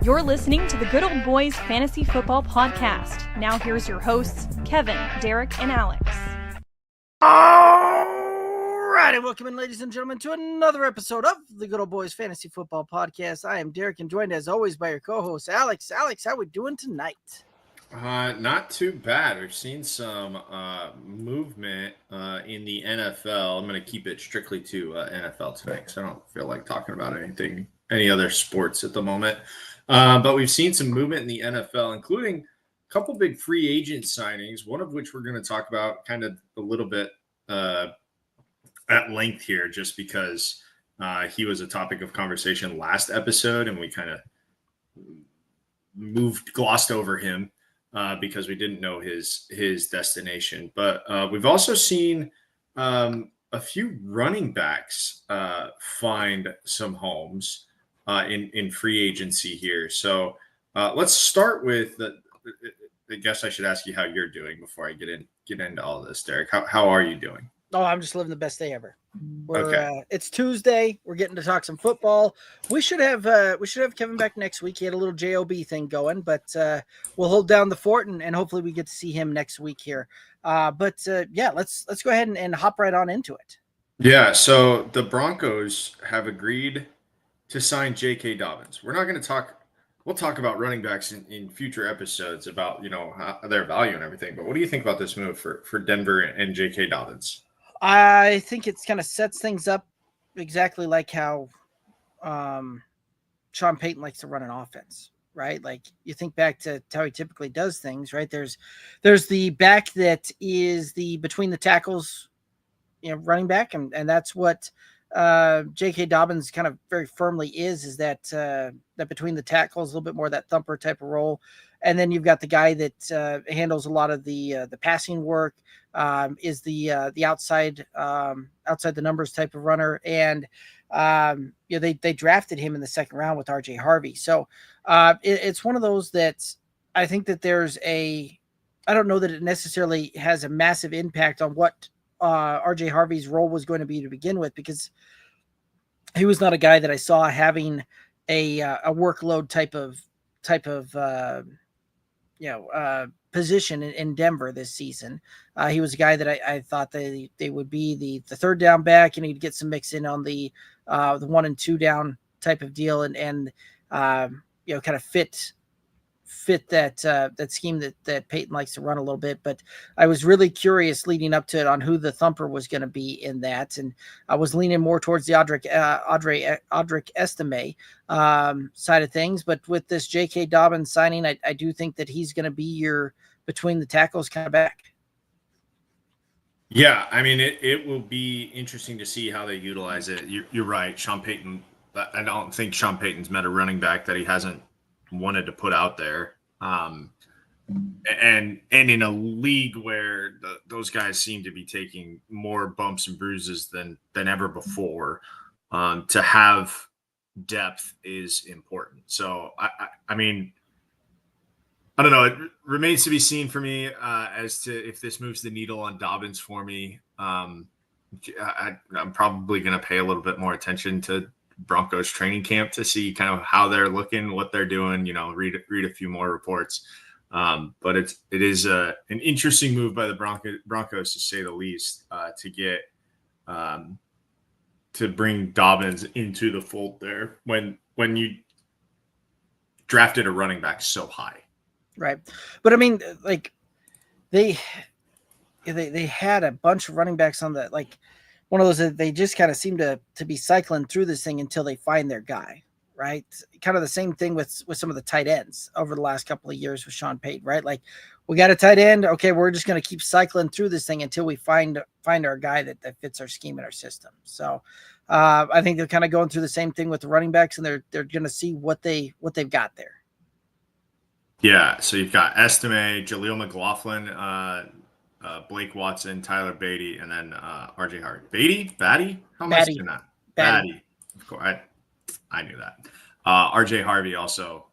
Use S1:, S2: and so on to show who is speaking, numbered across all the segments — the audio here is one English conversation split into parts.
S1: You're listening to the Good Old Boys Fantasy Football Podcast. Now here's your hosts, Kevin, Derek, and Alex.
S2: All right, and welcome in, ladies and gentlemen, to another episode of the Good Old Boys Fantasy Football Podcast. I am Derek, and joined as always by your co-host, Alex. Alex, how we doing tonight?
S3: Not too bad. We've seen some movement in the NFL. I'm going to keep it strictly to NFL tonight because I don't feel like talking about any other sports at the moment. But we've seen some movement in the NFL, including a couple big free agent signings, one of which we're going to talk about kind of a little bit at length here, just because he was a topic of conversation last episode, and we kind of glossed over him because we didn't know his destination. But we've also seen a few running backs find some homes in free agency here. So let's start with I guess I should ask you how you're doing before I get into all this, Derek. How are you doing?
S2: Oh, I'm just living the best day ever. It's Tuesday. We're getting to talk some football. We should have Kevin back next week. He had a little JOB thing going, but we'll hold down the fort and hopefully we get to see him next week here. Let's go ahead and hop right on into it.
S3: Yeah. So the Broncos have agreed to sign J.K. Dobbins. We're not going to talk. We'll talk about running backs in future episodes about their value and everything. But what do you think about this move for Denver and J.K. Dobbins?
S2: I think it's kind of sets things up exactly like how Sean Payton likes to run an offense, right? Like you think back to how he typically does things, right? There's the back that is the between the tackles, running back, and that's what J.K. Dobbins kind of very firmly is that between the tackles, a little bit more of that thumper type of role. And then you've got the guy that handles a lot of the passing work, is the outside the numbers type of runner. And they drafted him in the second round with RJ Harvey. So it's one of those that I think that I don't know that it necessarily has a massive impact on what RJ Harvey's role was going to be to begin with, because he was not a guy that I saw having a workload type of position in Denver this season. He was a guy that I thought they would be the third down back, and he'd get some mix in on the 1 and 2 down type of deal, and kind of fit that scheme that Peyton likes to run a little bit. But I was really curious leading up to it on who the thumper was going to be in that, and I was leaning more towards the Audric Estime side of things. But with this J.K. Dobbins signing, I do think that he's going to be your between the tackles kind of back.
S3: Yeah, I mean, it will be interesting to see how they utilize it. You're right, Sean Payton. I don't think Sean Payton's met a running back that he hasn't wanted to put out there, and in a league where those guys seem to be taking more bumps and bruises than ever before, to have depth is important. So I mean, I don't know. It remains to be seen for me as to if this moves the needle on Dobbins for me. I'm probably going to pay a little bit more attention to Broncos training camp to see kind of how they're looking, what they're doing, read a few more reports. But it is an interesting move by the Broncos, to say the least, to get to bring Dobbins into the fold there when you drafted a running back so high.
S2: Right. But I mean, like they had a bunch of running backs on the, like, one of those that they just kind of seem to be cycling through this thing until they find their guy, right? Kind of the same thing with some of the tight ends over the last couple of years with Sean Payton, right? Like, we got a tight end. Okay, we're just going to keep cycling through this thing until we find our guy that fits our scheme and our system. So I think they're kind of going through the same thing with the running backs, and they're going to see what they've got there.
S3: Yeah, so you've got Estime, Jaleel McLaughlin, Blake Watson, Tyler Beatty, and then RJ Harvey. Batty? How am I saying that? Batty. Of course, I knew that. RJ Harvey also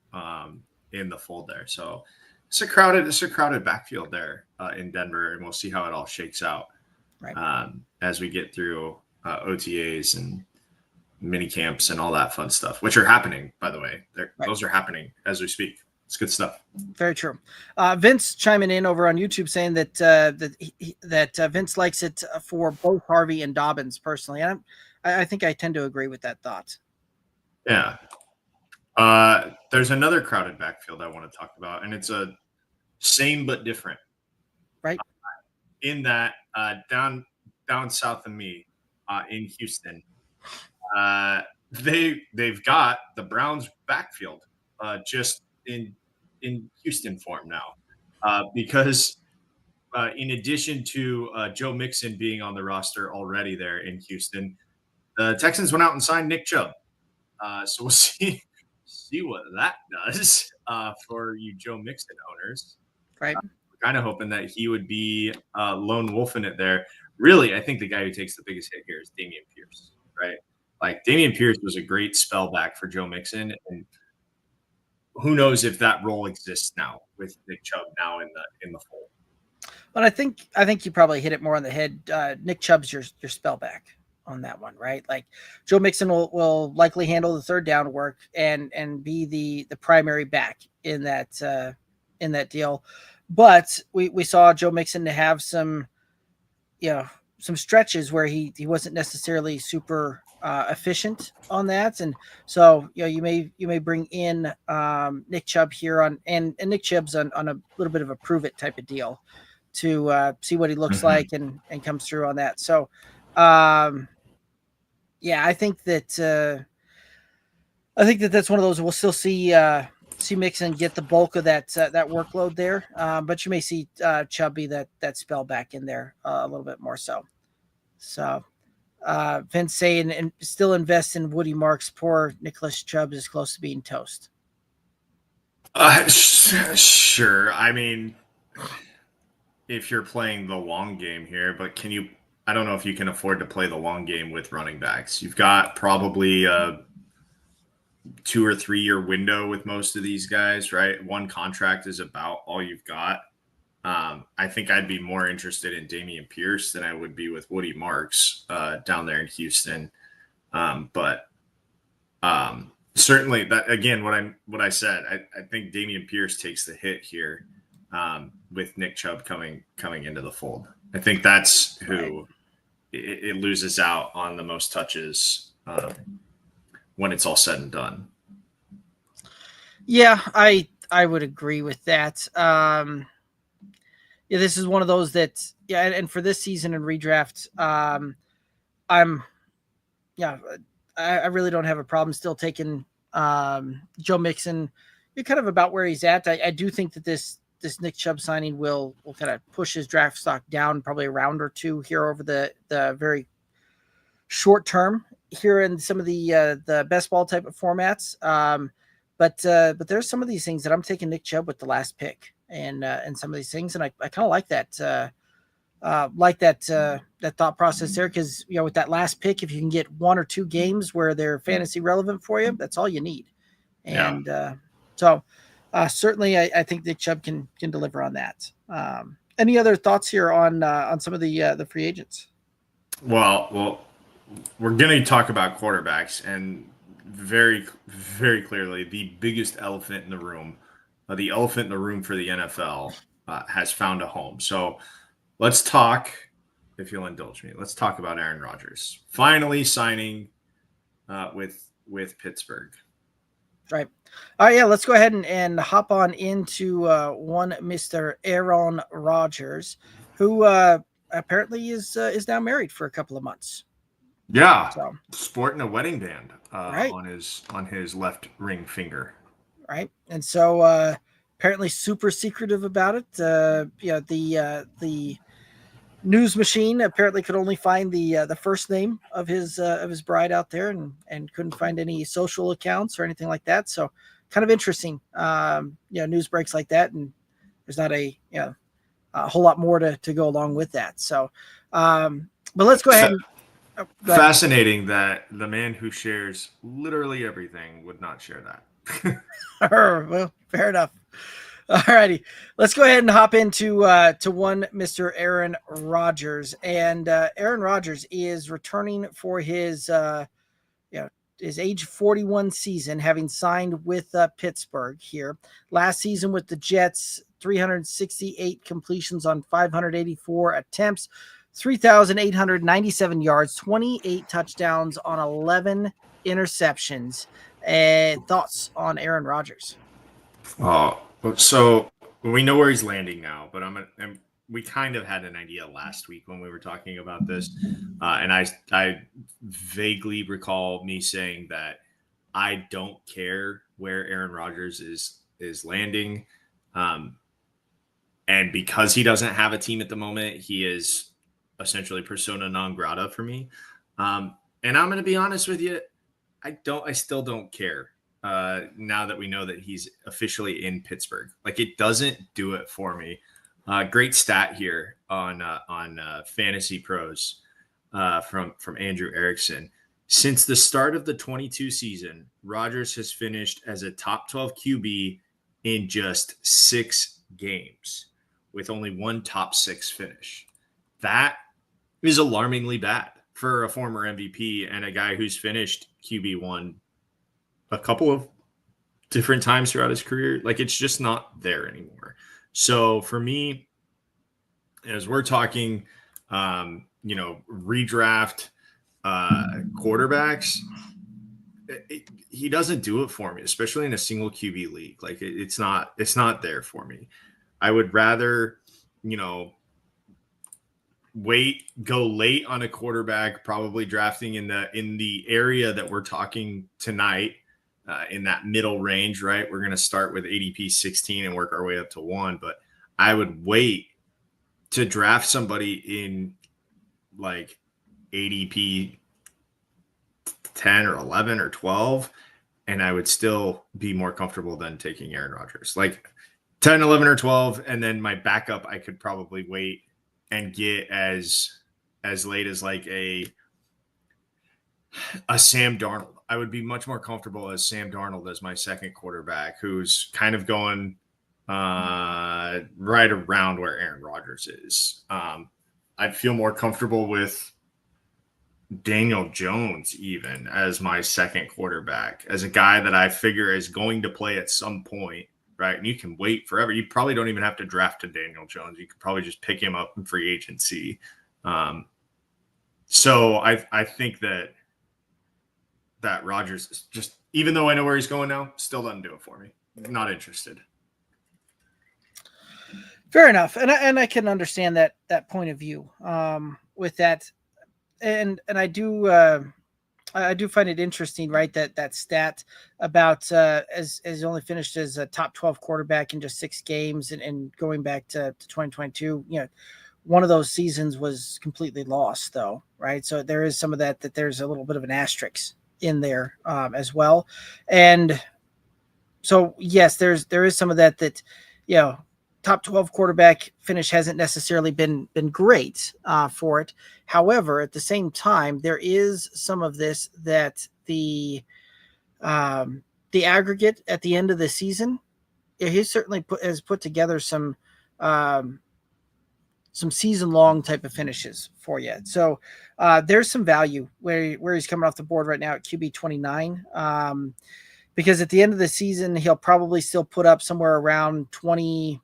S3: in the fold there. So it's a crowded backfield there in Denver, and we'll see how it all shakes out as we get through OTAs and mini camps and all that fun stuff, which are happening, by the way.
S2: Right.
S3: Those are happening as we speak. It's good stuff.
S2: Very true. Vince chiming in over on YouTube saying that Vince likes it for both Harvey and Dobbins personally. And I think I tend to agree with that thought.
S3: Yeah. There's another crowded backfield I want to talk about, and it's a same but different.
S2: Right.
S3: In that down south of me in Houston, they've got the Browns backfield just in Houston form now, because in addition to Joe Mixon being on the roster already there in Houston, the Texans went out and signed Nick Chubb. So we'll see what that does for you Joe Mixon owners.
S2: Right.
S3: Kind of hoping that he would be lone wolfing it there. Really, I think the guy who takes the biggest hit here is Dameon Pierce, right? Like Dameon Pierce was a great spell back for Joe Mixon, and who knows if that role exists now with Nick Chubb now in the fold.
S2: But I think you probably hit it more on the head. Nick Chubb's your spell back on that one, right? Like Joe Mixon will likely handle the third down work and be the primary back in that deal. But we saw Joe Mixon to have some stretches where he wasn't necessarily super efficient on that, and so you may bring in Nick Chubb here and Nick Chubb's on a little bit of a prove it type of deal to see what he looks like and comes through on that. So I think that that's one of those we'll still see Mixon get the bulk of that workload there, but you may see Chubb be that spell back in there a little bit more so. So Vince saying and still invest in Woody Marks. Poor Nicholas Chubb is close to being toast.
S3: Sure. I mean, if you're playing the long game here, but I don't know if you can afford to play the long game with running backs. You've got probably a 2 or 3 year window with most of these guys, right? One contract is about all you've got. I think I'd be more interested in Dameon Pierce than I would be with Woody Marks down there in Houston. But certainly that, again, what I said, I think Dameon Pierce takes the hit here with Nick Chubb coming into the fold. I think that's who it loses out on the most touches when it's all said and done.
S2: Yeah, I would agree with that. This is one of those that, and for this season in redraft, I really don't have a problem still taking Joe Mixon. You're kind of about where he's at. I do think that this Nick Chubb signing will kind of push his draft stock down probably a round or two here over the very short term here in some of the best ball type of formats. But there's some of these things that I'm taking Nick Chubb with the last pick and some of these things. And I kind of like that thought process there. Cause with that last pick, if you can get 1 or 2 games where they're fantasy relevant for you, that's all you need. And certainly I think Nick Chubb can deliver on that. Any other thoughts here on some of the free agents?
S3: Well, we're going to talk about quarterbacks, and very, very clearly the biggest elephant in the room, for the NFL has found a home. So let's talk, if you'll indulge me, let's talk about Aaron Rodgers finally signing with Pittsburgh.
S2: Right. All right. Yeah. Let's go ahead and hop on into one Mr. Aaron Rodgers, who apparently is now married for a couple of months.
S3: Yeah. So, sporting a wedding band on his left ring finger.
S2: Right. And so apparently super secretive about it. The news machine apparently could only find the first name of his bride out there and couldn't find any social accounts or anything like that. So kind of interesting, news breaks like that. And there's not a whole lot more to go along with that. So, but let's go ahead.
S3: Fascinating that the man who shares literally everything would not share that.
S2: Well, fair enough. All righty, let's go ahead and hop into one Mr. Aaron Rodgers, and Aaron Rodgers is returning for his his age 41 season, having signed with Pittsburgh here. Last season with the Jets, 368 completions on 584 attempts, 3,897 yards, 28 touchdowns on 11 interceptions. Thoughts on Aaron Rodgers?
S3: So we know where he's landing now, but we kind of had an idea last week when we were talking about this, and I vaguely recall me saying that I don't care where Aaron Rodgers is landing, and because he doesn't have a team at the moment, he is essentially persona non grata for me. And I'm going to be honest with you, I still don't care. Now that we know that he's officially in Pittsburgh, like it doesn't do it for me. Great stat here on Fantasy Pros from Andrew Erickson. Since the start of the 22 season, Rodgers has finished as a top 12 QB in just 6 games, with only one top 6 finish. That is alarmingly bad for a former MVP and a guy who's finished QB1 a couple of different times throughout his career. Like, it's just not there anymore. So for me, as we're talking, redraft quarterbacks, he doesn't do it for me, especially in a single QB league. Like it's not there for me. I would rather, go late on a quarterback, probably drafting in the area that we're talking tonight, in that middle range, right? We're going to start with ADP 16 and work our way up to 1, but I would wait to draft somebody in like ADP 10 or 11 or 12, and I would still be more comfortable than taking Aaron Rodgers. Like 10, 11, or 12, and then my backup I could probably wait and get as late as like a Sam Darnold. I would be much more comfortable as Sam Darnold as my second quarterback, who's kind of going right around where Aaron Rodgers is. I'd feel more comfortable with Daniel Jones even as my second quarterback, as a guy that I figure is going to play at some point, right? And you can wait forever. You probably don't even have to draft a Daniel Jones. You could probably just pick him up in free agency. So I think that Rodgers is just, even though I know where he's going now, still doesn't do it for me. Not interested.
S2: Fair enough. And I can understand that point of view with that. And I do find it interesting, right? That stat about as he only finished as a top 12 quarterback in just 6 games, and going back to 2022, one of those seasons was completely lost though, right? So there is some of that there's a little bit of an asterisk in there as well. And so, yes, there is some of that, top 12 quarterback finish hasn't necessarily been great for it. However, at the same time, there is some of this that the aggregate at the end of the season, he certainly has put together some season-long type of finishes for you. So there's some value where he's coming off the board right now at QB 29. Because at the end of the season, he'll probably still put up somewhere around 20,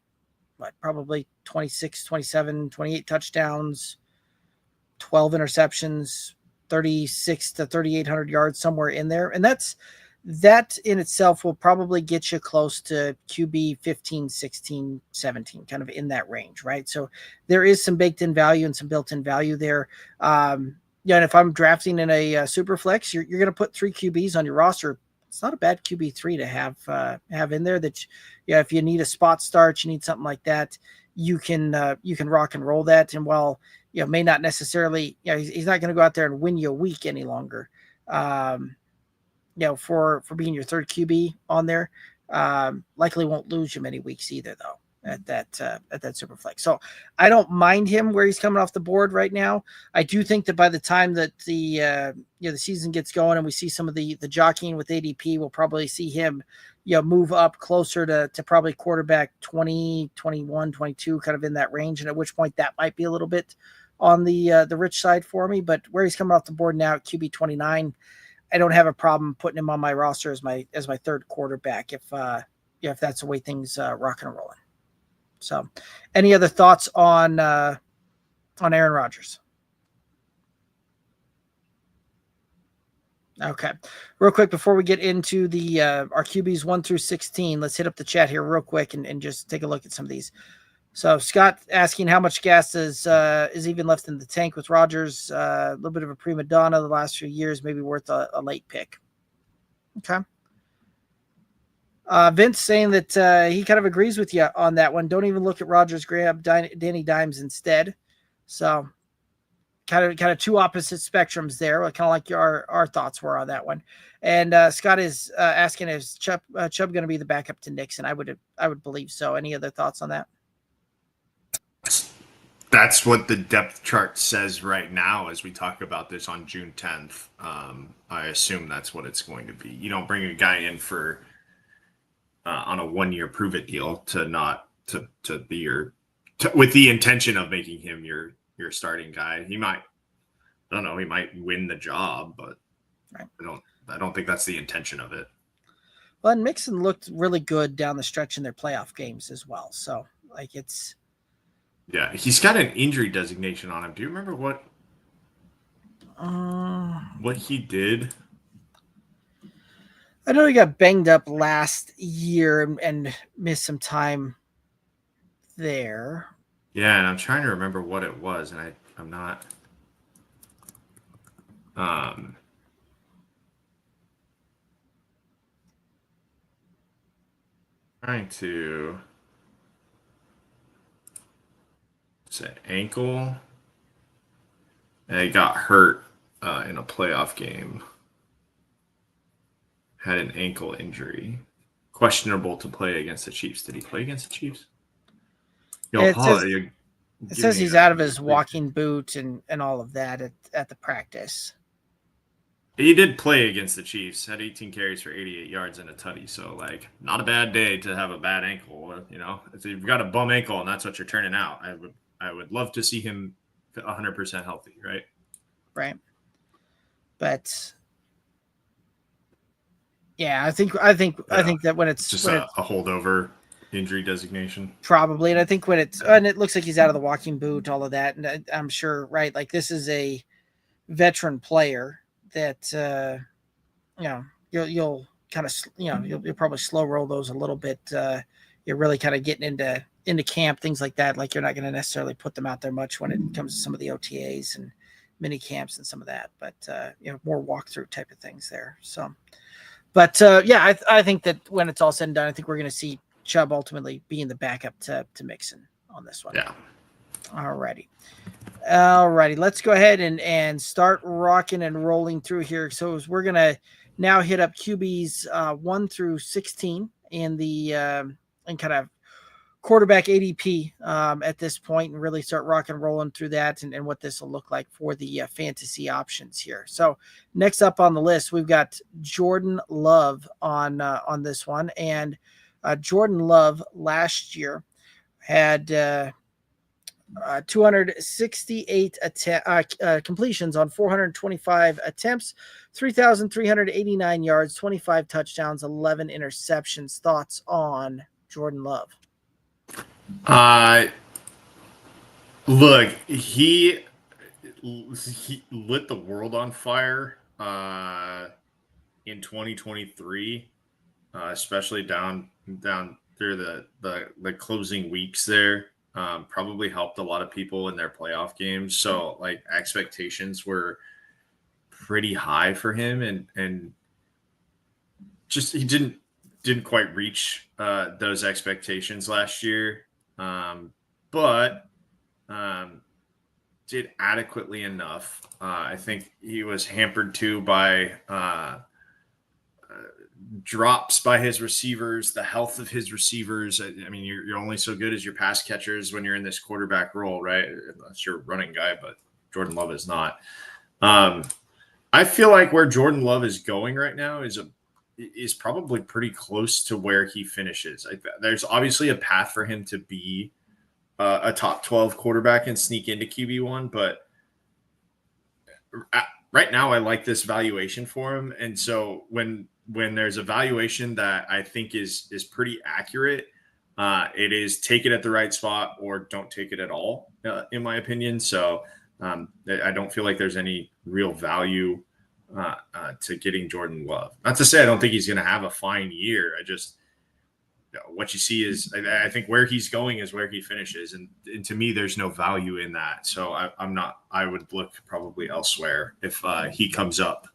S2: probably 26, 27, 28 touchdowns, 12 interceptions, 36 to 3,800 yards, somewhere in there. And that in itself will probably get you close to QB 15, 16, 17, kind of in that range, right? So there is some baked in value and some built in value there. And if I'm drafting in a Superflex, you're going to put 3 QBs on your roster. It's not a bad QB3 to have in there that, if you need a spot start, you need something like that, you can rock and roll that. And while, may not necessarily, he's not going to go out there and win you a week any longer. For being your third QB on there, likely won't lose you many weeks either though at that Superflex. So I don't mind him where he's coming off the board right now. I do think that by the time that the season gets going and we see some of the jockeying with ADP, we'll probably see him, move up closer to probably quarterback 20, 21, 22, kind of in that range. And at which point that might be a little bit on the rich side for me, but where he's coming off the board now at QB 29, don't have a problem putting him on my roster as my third quarterback if that's the way things rocking and rolling. So, any other thoughts on Aaron Rodgers? Okay, real quick before we get into the our QBs 1 through 16, let's hit up the chat here real quick and just take a look at some of these. So Scott asking how much gas is even left in the tank with Rodgers. A little bit of a prima donna the last few years, maybe worth a late pick. Okay. Vince saying that he kind of agrees with you on that one. Don't even look at Rodgers, grab Danny Dimes instead. So kind of two opposite spectrums there. Kind of like our thoughts were on that one. And Scott is asking, is Chubb going to be the backup to Nixon? I would believe so. Any other thoughts on that?
S3: That's what the depth chart says right now as we talk about this on June 10th. I assume that's what it's going to be. You don't bring a guy in for on a 1-year prove it deal to be your with the intention of making him your starting guy. He might, I don't know, he might win the job, but right. I don't think that's the intention of it.
S2: Well, and Mixon looked really good down the stretch in their playoff games as well. So like it's.
S3: Yeah, he's got an injury designation on him. Do you remember what he did?
S2: I know he got banged up last year and missed some time there.
S3: Yeah, and I'm trying to remember what it was, and I'm not. Trying to say ankle. And he got hurt in a playoff game. Had an ankle injury. Questionable to play against the Chiefs. Did he play against the Chiefs?
S2: It says he's out of his walking boot and all of that at the practice.
S3: He did play against the Chiefs. Had 18 carries for 88 yards and a tutty. So, like, not a bad day to have a bad ankle. You know, if you've got a bum ankle and that's what you're turning out, I would love to see him 100% healthy, right?
S2: Right. But yeah, I think that when it's
S3: just a holdover injury designation,
S2: probably, and I think when it's and it looks like he's out of the walking boot, all of that, and I'm sure, right? Like this is a veteran player that you'll kind of you'll probably slow roll those a little bit. You're really kind of getting into camp, things like that. Like you're not going to necessarily put them out there much when it comes to some of the OTAs and mini camps and some of that, but more walkthrough type of things there. So, but I think that when it's all said and done, I think we're going to see Chubb ultimately being the backup to Mixon on this one.
S3: Yeah.
S2: Alrighty. Let's go ahead and start rocking and rolling through here. So we're going to now hit up QBs 1 through 16 in the and kind of quarterback ADP at this point, and really start rocking and rolling through that and what this will look like for the fantasy options here. So next up on the list, we've got Jordan Love on this one. And Jordan Love last year had 268 completions on 425 attempts, 3,389 yards, 25 touchdowns, 11 interceptions. Thoughts on Jordan Love?
S3: Look, he lit the world on fire in 2023, especially down through the closing weeks there. Probably helped a lot of people in their playoff games. So like expectations were pretty high for him, and just he didn't quite reach those expectations last year, but did adequately enough. I think he was hampered too by drops by his receivers, the health of his receivers. I mean, you're only so good as your pass catchers when you're in this quarterback role, right? Unless you're a running guy, but Jordan Love is not. I feel like where Jordan Love is going right now is probably pretty close to where he finishes. There's obviously a path for him to be a top 12 quarterback and sneak into QB1, but right now I like this valuation for him. And so when there's a valuation that I think is pretty accurate, it is take it at the right spot or don't take it at all, in my opinion. So I don't feel like there's any real value to getting Jordan Love. Not to say I don't think he's going to have a fine year. I just, what you see is I think where he's going is where he finishes. And to me, there's no value in that. So I would look probably elsewhere if he comes up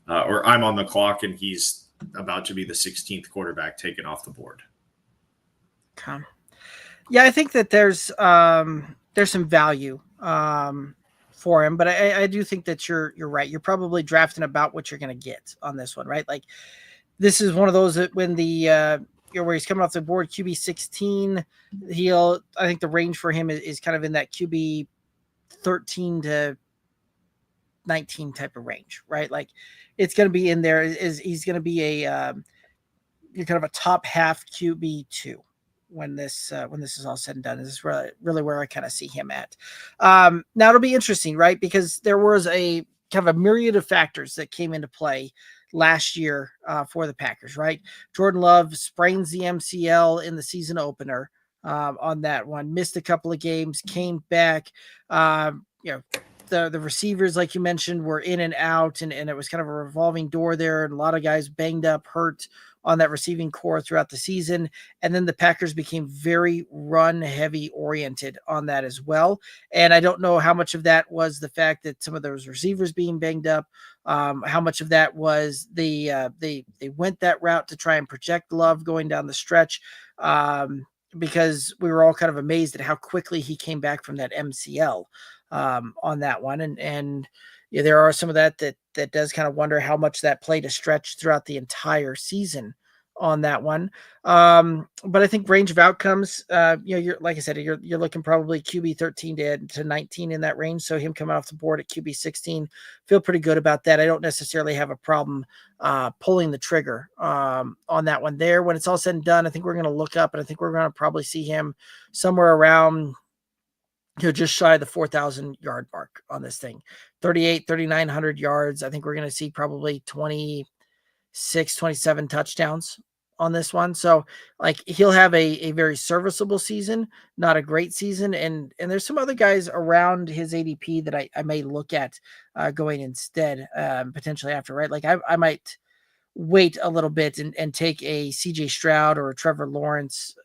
S3: or I'm on the clock and he's about to be the 16th quarterback taken off the board.
S2: Okay. Yeah, I think that there's some value for him, but I do think that you're right. You're probably drafting about what you're going to get on this one, right? Like this is one of those that when the where he's coming off the board, QB 16, I think the range for him is kind of in that QB 13 to 19 type of range, right? Like it's going to be in there. He's going to be you're kind of a top half QB2 when this is all said and done. This is really where I kind of see him at. Now it'll be interesting, right? Because there was a kind of a myriad of factors that came into play last year for the Packers, right? Jordan Love sprains the MCL in the season opener on that one, missed a couple of games, came back. The receivers, like you mentioned, were in and out, and it was kind of a revolving door there, and a lot of guys banged up, hurt on that receiving core throughout the season. And then the Packers became very run heavy oriented on that as well. And I don't know how much of that was the fact that some of those receivers being banged up, how much of that was they went that route to try and project Love going down the stretch, because we were all kind of amazed at how quickly he came back from that MCL on that one. And yeah, there are some of that does kind of wonder how much that played a stretch throughout the entire season on that one. But I think range of outcomes, you're like I said, you're looking probably QB 13 to 19 in that range. So him coming off the board at QB 16, feel pretty good about that. I don't necessarily have a problem pulling the trigger on that one there. When it's all said and done, I think we're going to look up, and I think we're going to probably see him somewhere around just shy of the 4,000 yard mark on this thing, 3,900 yards. I think we're going to see probably 26, 27 touchdowns on this one. So like he'll have a very serviceable season, not a great season. And there's some other guys around his ADP that I may look at going instead, potentially after, right? Like I might wait a little bit and take a CJ Stroud or a Trevor Lawrence,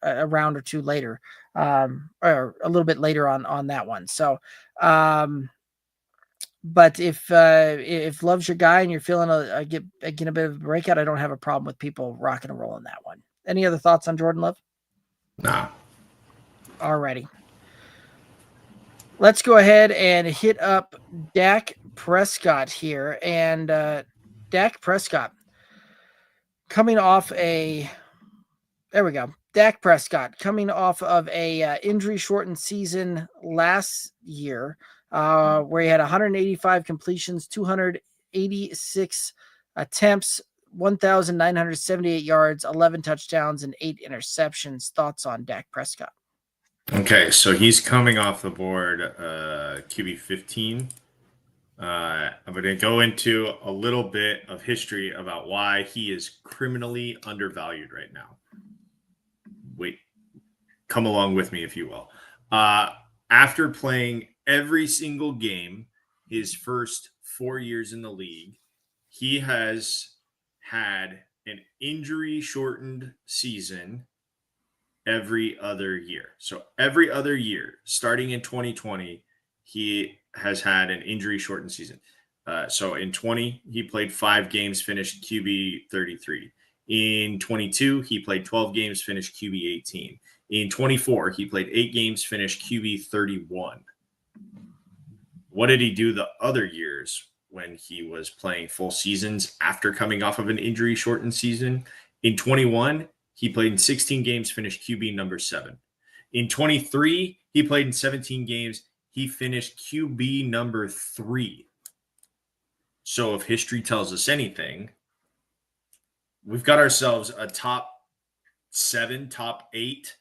S2: a round or two later, or a little bit later on that one. So, but if Love's your guy and you're feeling getting a bit of a breakout, I don't have a problem with people rocking and rolling that one. Any other thoughts on Jordan Love?
S3: Nah.
S2: Alrighty. Let's go ahead and hit up Dak Prescott here. And Dak Prescott coming off there we go. Dak Prescott coming off of a injury-shortened season last year, where he had 185 completions, 286 attempts, 1,978 yards, 11 touchdowns, and 8 interceptions. Thoughts on Dak Prescott?
S3: Okay, so he's coming off the board, QB 15. I'm going to go into a little bit of history about why he is criminally undervalued right now. Wait, come along with me, if you will. After playing every single game his first 4 years in the league, he has had an injury-shortened season every other year. So every other year, starting in 2020, he has had an injury-shortened season. So in 20, he played 5 games, finished QB 33. In 22, he played 12 games, finished QB 18. In 24, he played 8 games, finished QB 31. What did he do the other years when he was playing full seasons after coming off of an injury-shortened season? In 21, he played in 16 games, finished QB number 7. In 23, he played in 17 games. He finished QB number 3. So if history tells us anything, we've got ourselves a top 7, top 8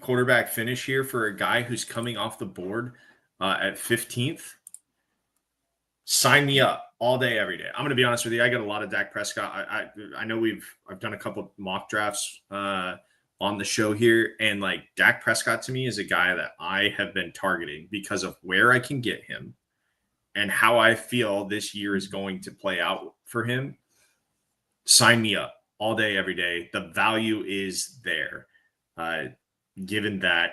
S3: quarterback finish here for a guy who's coming off the board at 15th. sign me up all day, every day. I'm going to be honest with you. I got a lot of Dak Prescott. I know I've done a couple mock drafts on the show here, and like Dak Prescott to me is a guy that I have been targeting because of where I can get him and how I feel this year is going to play out for him. Sign me up all day, every day. The value is there, given that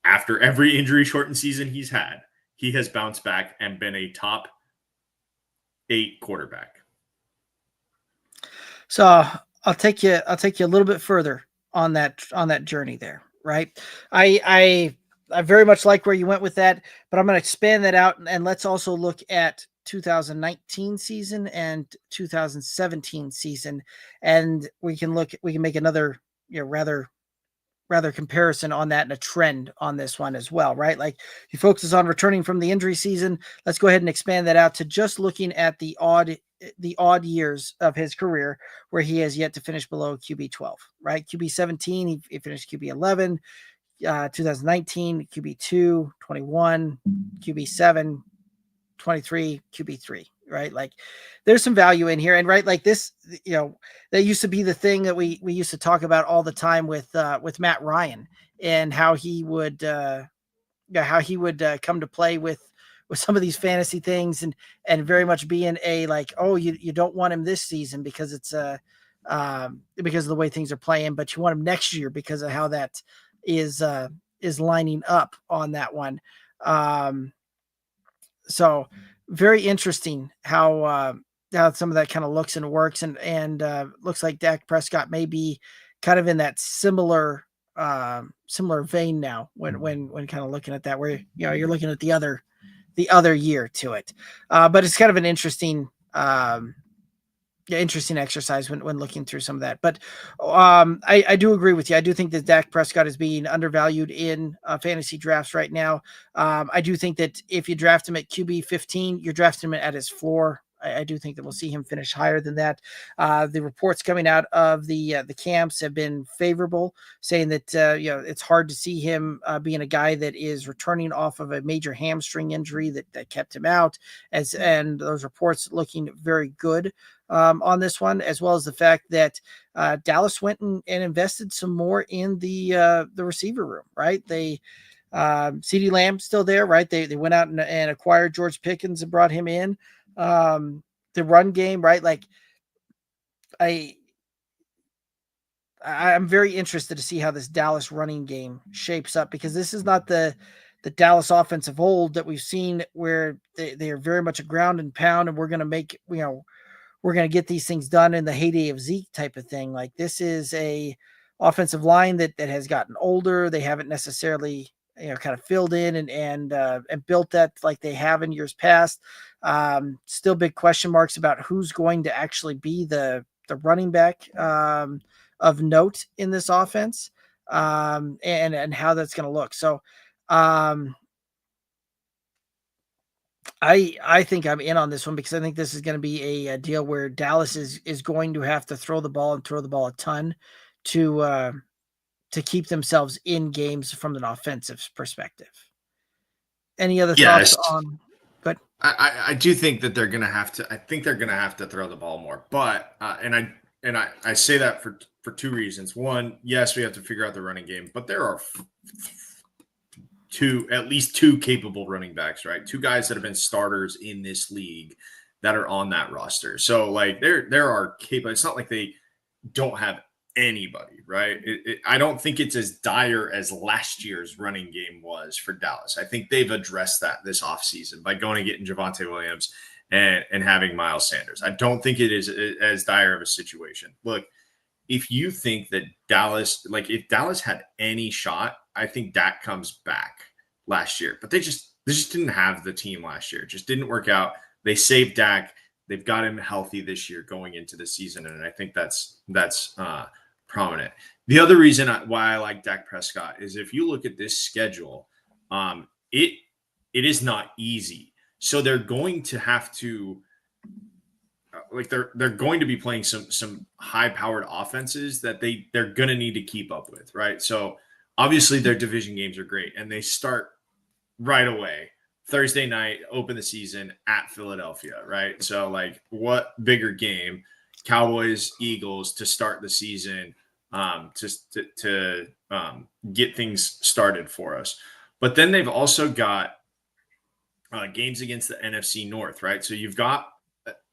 S3: after every injury shortened season he's had, he has bounced back and been a top 8 quarterback.
S2: So I'll take you a little bit further on that journey there, right? I very much like where you went with that, but I'm going to expand that out and let's also look at 2019 season and 2017 season, and we can make another rather comparison on that and a trend on this one as well, right? Like he focuses on returning from the injury season. Let's go ahead and expand that out to just looking at the odd years of his career where he has yet to finish below QB 12, right? QB 17, he finished QB 11, 2019, QB 2, 21, QB 7, 23, QB 3, right? Like there's some value in here. And right, like this, that used to be the thing that we used to talk about all the time with Matt Ryan and how he would come to play with some of these fantasy things and very much being a like, oh, you don't want him this season because it's because of the way things are playing, but you want him next year because of how that is lining up on that one. So very interesting how some of that kind of looks and works, and looks like Dak Prescott may be kind of in that similar vein now when kind of looking at that, where you're looking at the other year to it, but it's kind of an interesting exercise when looking through some of that. But I do agree with you. I do think that Dak Prescott is being undervalued in fantasy drafts right now. I do think that if you draft him at QB 15, you're drafting him at his floor. I do think that we'll see him finish higher than that. The reports coming out of the camps have been favorable, saying that it's hard to see him being a guy that is returning off of a major hamstring injury that kept him out, and those reports looking very good on this one, as well as the fact that Dallas went and invested some more in the receiver room, right? They CeeDee Lamb still there, right? They went out and acquired George Pickens and brought him in. The run game, right? Like I'm very interested to see how this Dallas running game shapes up, because this is not the Dallas offense of old that we've seen, where they are very much a ground and pound, and we're going to get these things done in the heyday of Zeke type of thing. Like this is a offensive line that has gotten older. They haven't necessarily kind of filled in and built that like they have in years past. Still big question marks about who's going to actually be the running back of note in this offense, and how that's going to look. So I think I'm in on this one, because I think this is going to be a deal where Dallas is going to have to throw the ball a ton to keep themselves in games from an offensive perspective. Any other thoughts on? But
S3: I do think that they're going to have to. I think they're going to have to throw the ball more. But and I say that for two reasons. One, yes, we have to figure out the running game, but there are at least two capable running backs, right? Two guys that have been starters in this league that are on that roster. So like there are capable. It's not like they don't have anybody, right? I don't think it's as dire as last year's running game was for Dallas. I think they've addressed that this offseason by going and getting Javonte Williams and having Miles Sanders. I don't think it is as dire of a situation. Look, if you think that if Dallas had any shot, I think Dak comes back last year. But they just didn't have the team last year. It just didn't work out. They saved Dak. They've got him healthy this year going into the season, and I think that's prominent. The other reason why I like Dak Prescott is if you look at this schedule, it is not easy. So they're going to have to they're going to be playing some high-powered offenses that they're going to need to keep up with, right? So obviously their division games are great, and they start right away Thursday night, open the season at Philadelphia, right? So, like, what bigger game? Cowboys, Eagles to start the season, to get things started for us. But then they've also got games against the NFC North, right? So you've got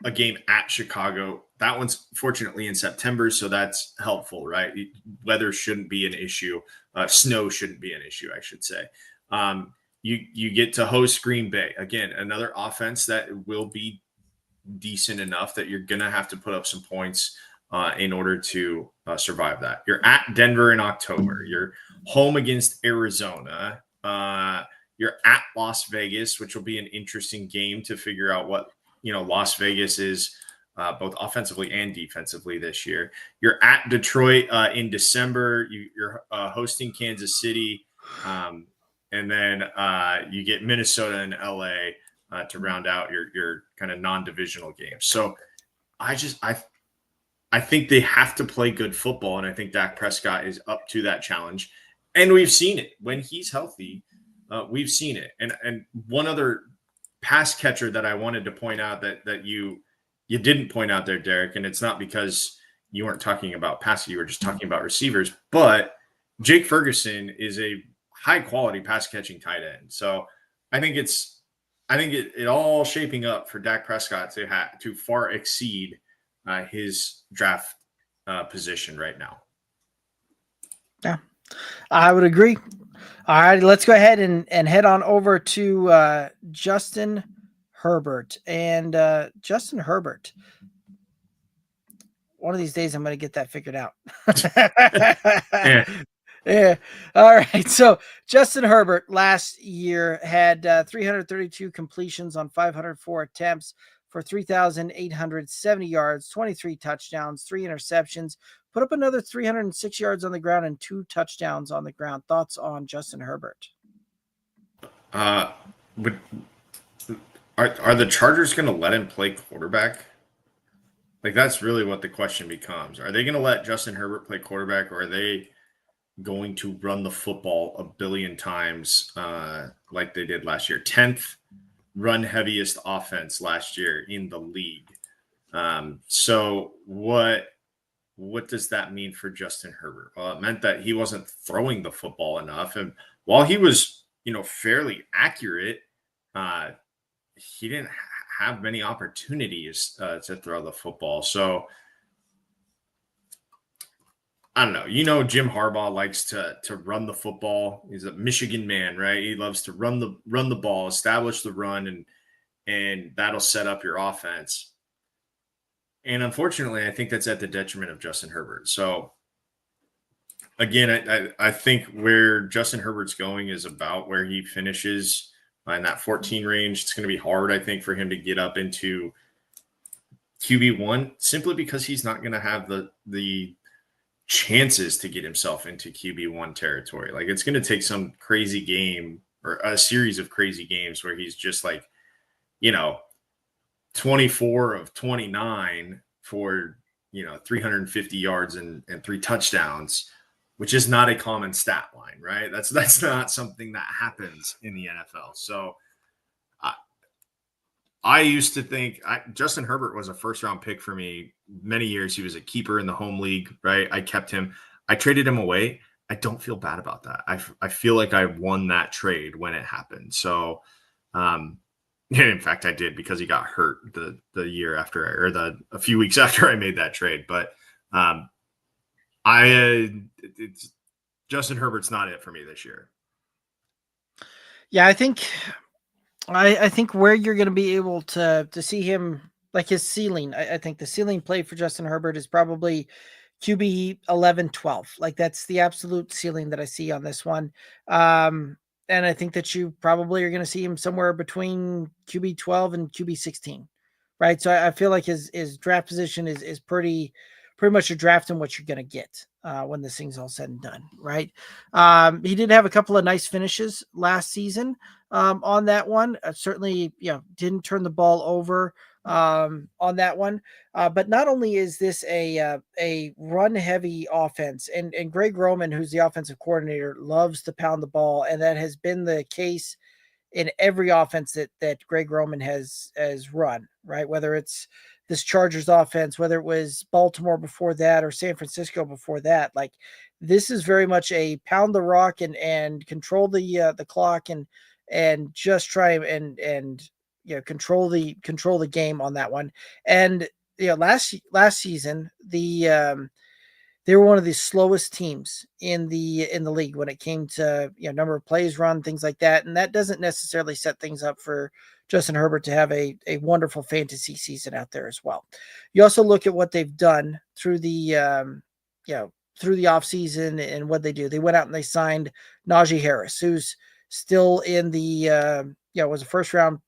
S3: a game at Chicago. That one's fortunately in September, so that's helpful, right? Weather shouldn't be an issue. Snow shouldn't be an issue, I should say. You get to host Green Bay. Again, another offense that will be decent enough that you're going to have to put up some points in order to survive that. You're at Denver in October. You're home against Arizona. You're at Las Vegas, which will be an interesting game to figure out what, Las Vegas is both offensively and defensively this year. You're at Detroit in December. You're hosting Kansas City. And then you get Minnesota and LA to round out your kind of non-divisional games. So I think they have to play good football, and I think Dak Prescott is up to that challenge. And we've seen it when he's healthy. We've seen it. And one other pass catcher that I wanted to point out that you didn't point out there, Derek, and it's not because you weren't talking about passing, you were just talking about receivers, but Jake Ferguson is a high quality pass catching tight end. So I think it all shaping up for Dak Prescott to far exceed his draft position right now.
S2: Yeah, I would agree. All right, let's go ahead and head on over to Justin Herbert. And Justin Herbert, one of these days I'm going to get that figured out. Yeah. All right. So Justin Herbert last year had 332 completions on 504 attempts for 3,870 yards, 23 touchdowns, 3 interceptions, put up another 306 yards on the ground and 2 touchdowns on the ground. Thoughts on Justin Herbert?
S3: Are the Chargers going to let him play quarterback? Like, that's really what the question becomes. Are they going to let Justin Herbert play quarterback, or are they going to run the football a billion times like they did last year? 10th run heaviest offense last year in the league. So what does that mean for Justin Herbert? Well, it meant that he wasn't throwing the football enough. And while he was, fairly accurate, he didn't have many opportunities to throw the football. So I don't know. Jim Harbaugh likes to run the football. He's a Michigan man, right? He loves to run the ball, establish the run, and that'll set up your offense. And unfortunately, I think that's at the detriment of Justin Herbert. So again, I think where Justin Herbert's going is about where he finishes in that 14 range. It's going to be hard, I think, for him to get up into QB1 simply because he's not going to have the chances to get himself into QB1 territory. Like, it's going to take some crazy game or a series of crazy games where he's just like, 24 of 29 for, 350 yards and 3 touchdowns, which is not a common stat line, right? That's not something that happens in the NFL. So I used to think Justin Herbert was a first-round pick for me many years. He was a keeper in the home league, right? I kept him. I traded him away. I don't feel bad about that. I feel like I won that trade when it happened. So, in fact, I did, because he got hurt the year after, or a few weeks after I made that trade. But Justin Herbert's not it for me this year.
S2: Yeah, I think where you're going to be able to see him, like his ceiling, I think the ceiling play for Justin Herbert is probably QB 11, 12. Like, that's the absolute ceiling that I see on this one. And I think that you probably are going to see him somewhere between QB 12 and QB 16, right? So I feel like his draft position is pretty much a draft in what you're going to get when this thing's all said and done, right? He did have a couple of nice finishes last season on that one. Certainly, didn't turn the ball over on that one. But not only is this a run-heavy offense, and Greg Roman, who's the offensive coordinator, loves to pound the ball, and that has been the case in every offense that Greg Roman has run, right? Whether it's this Chargers offense, whether it was Baltimore before that or San Francisco before that, like this is very much a pound the rock and control the clock and just try and control the game on that one. And last season they were one of the slowest teams in the league when it came to number of plays run, things like that, and that doesn't necessarily set things up for Justin Herbert to have a wonderful fantasy season out there as well. You also look at what they've done through the through the offseason and what they do. They went out and they signed Najee Harris, who's still in the was a first round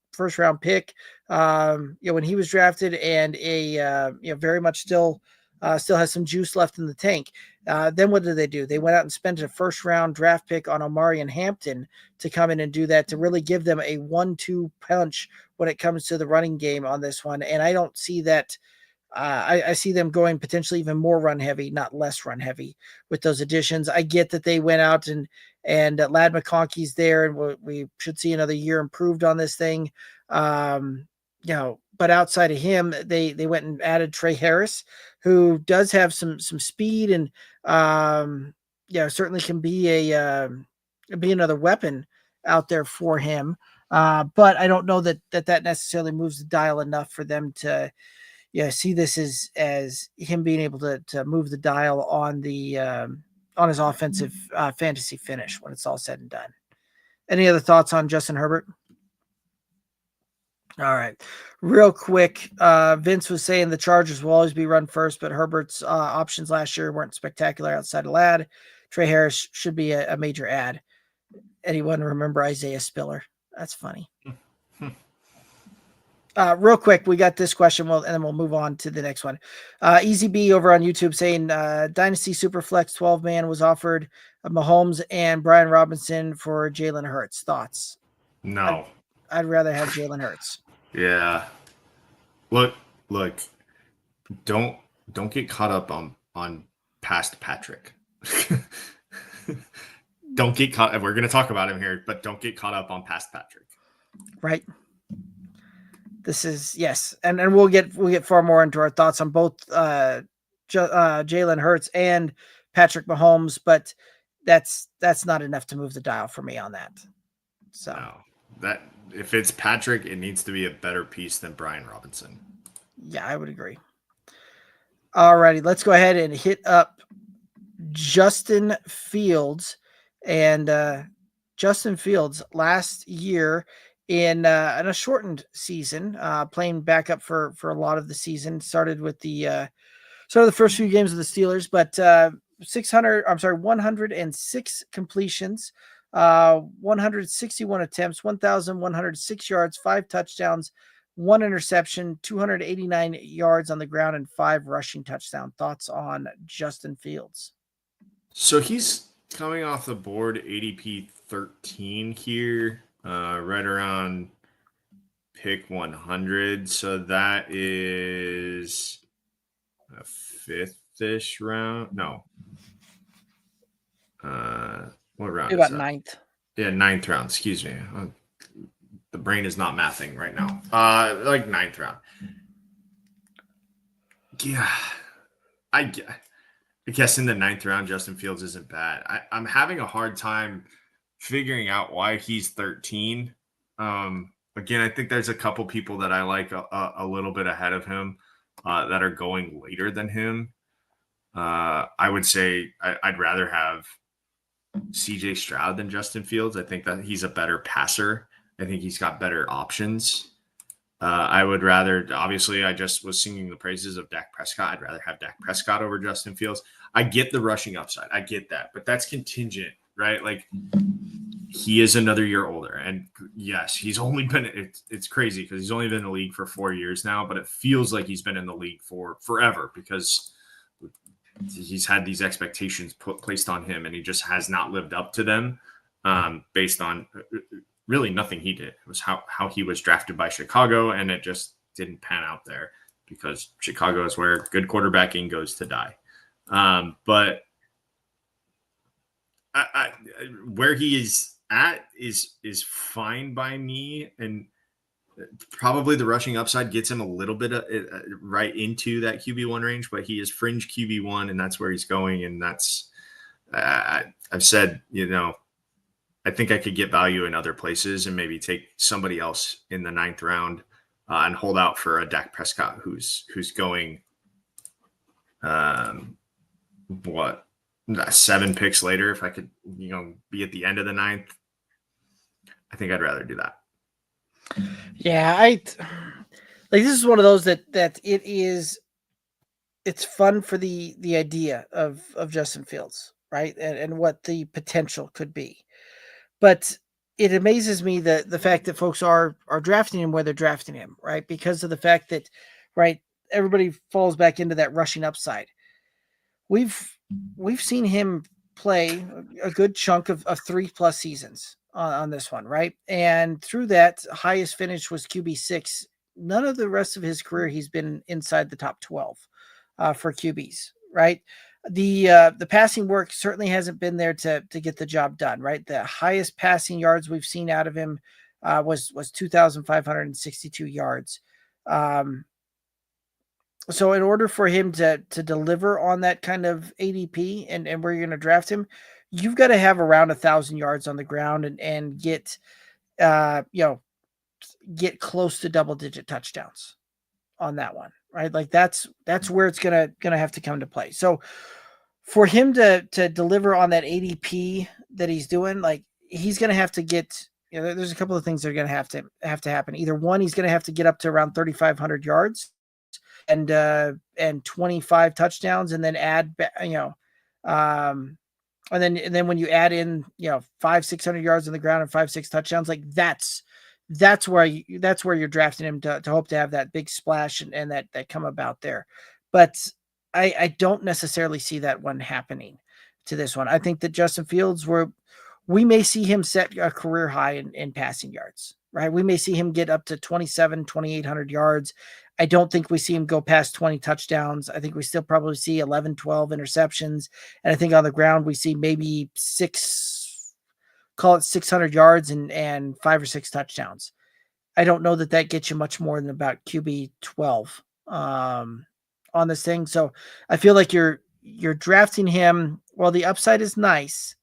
S2: pick when he was drafted, and a very much still has some juice left in the tank. Then what did they do? They went out and spent a first round draft pick on Omari and Hampton to come in and do that, to really give them a 1-2 punch when it comes to the running game on this one. And I don't see that. I see them going potentially even more run heavy, not less run heavy with those additions. I get that they went out and Ladd McConkey's there, and we should see another year improved on this thing. But outside of him, they went and added Trey Harris, who does have some speed and certainly can be another weapon out there for him. But I don't know that necessarily moves the dial enough for them to see this as him being able to move the dial on the on his offensive fantasy finish when it's all said and done. Any other thoughts on Justin Herbert? All right. Real quick, Vince was saying the Chargers will always be run first, but Herbert's options last year weren't spectacular outside of Ladd. Trey Harris should be a major add. Anyone remember Isaiah Spiller? That's funny. Real quick, we got this question, and then we'll move on to the next one. Easy B over on YouTube saying Dynasty Superflex 12-man was offered Mahomes and Brian Robinson for Jalen Hurts. Thoughts?
S3: No.
S2: I'd rather have Jalen Hurts.
S3: Yeah. Look. Don't get caught up on past Patrick. Don't get caught. We're going to talk about him here, but don't get caught up on past Patrick.
S2: Right. This is yes, and we'll get far more into our thoughts on both Jalen Hurts and Patrick Mahomes, but that's not enough to move the dial for me on that. So
S3: no, that if it's Patrick, it needs to be a better piece than Brian Robinson.
S2: Yeah, I would agree. Alrighty, let's go ahead and hit up Justin Fields. And Justin Fields last year in a shortened season, playing backup for a lot of the season, started with the first few games of the Steelers, but 106 completions, 161 attempts, 1,106 yards, 5 touchdowns, 1 interception, 289 yards on the ground, and 5 rushing touchdowns. Thoughts on Justin Fields?
S3: So he's coming off the board ADP 13 here, right around pick 100. So that is a 5th-ish round. No. What round?
S2: About 9th.
S3: Yeah, 9th round. Excuse me. The brain is not mathing right now. Like 9th round. Yeah. I guess in the 9th round, Justin Fields isn't bad. I'm having a hard time figuring out why he's 13. Again, I think there's a couple people that I like a little bit ahead of him that are going later than him. I would say I'd rather have CJ Stroud than Justin Fields. I think that he's a better passer. I think he's got better options. I would rather, obviously, I just was singing the praises of Dak Prescott. I'd rather have Dak Prescott over Justin Fields. I get the rushing upside. I get that, but that's contingent, right? Like, he is another year older. And yes, he's only been, it's crazy because he's only been in the league for 4 years now, but it feels like he's been in the league for forever because he's had these expectations placed on him and he just has not lived up to them based on really nothing he did. It was how he was drafted by Chicago, and it just didn't pan out there because Chicago is where good quarterbacking goes to die. But where he is at is fine by me, and probably the rushing upside gets him a little bit right into that QB1 range, but he is fringe QB1, and that's where he's going. And that's I've said, I think I could get value in other places and maybe take somebody else in the 9th round and hold out for a Dak Prescott who's going 7 picks later. If I could, be at the end of the 9th, I think I'd rather do that.
S2: Yeah, this is one of those that it's fun for the idea of Justin Fields, right? And what the potential could be. But it amazes me the fact that folks are drafting him where they're drafting him, right? Because of the fact that, right, everybody falls back into that rushing upside. We've seen him play a good chunk of 3+ seasons on this one, right? And through that, highest finish was QB6. None of the rest of his career he's been inside the top 12 for QBs, right? The passing work certainly hasn't been there to get the job done, right? The highest passing yards we've seen out of him was 2,562 yards. So in order for him to deliver on that kind of ADP and where you're going to draft him, you've got to have around 1,000 yards on the ground and get get close to double-digit touchdowns on that one, right? Like that's where it's gonna have to come to play. So for him to deliver on that ADP that he's doing, like he's gonna have to get. There's a couple of things that are gonna have to happen. Either one, he's gonna have to get up to around 3,500 yards and 25 touchdowns, and then add, and then when you add in, 500-600 yards on the ground and 5-6 touchdowns, like that's where you're drafting him to hope to have that big splash and that come about there. But I don't necessarily see that one happening to this one. I think that Justin Fields, we may see him set a career high in passing yards, right? We may see him get up to 2,800 yards. I don't think we see him go past 20 touchdowns. I think we still probably see 11, 12 interceptions. And I think on the ground, we see maybe 600 yards and 5 or 6 touchdowns. I don't know that gets you much more than about QB 12 on this thing. So I feel like you're drafting him. Well, the upside is nice,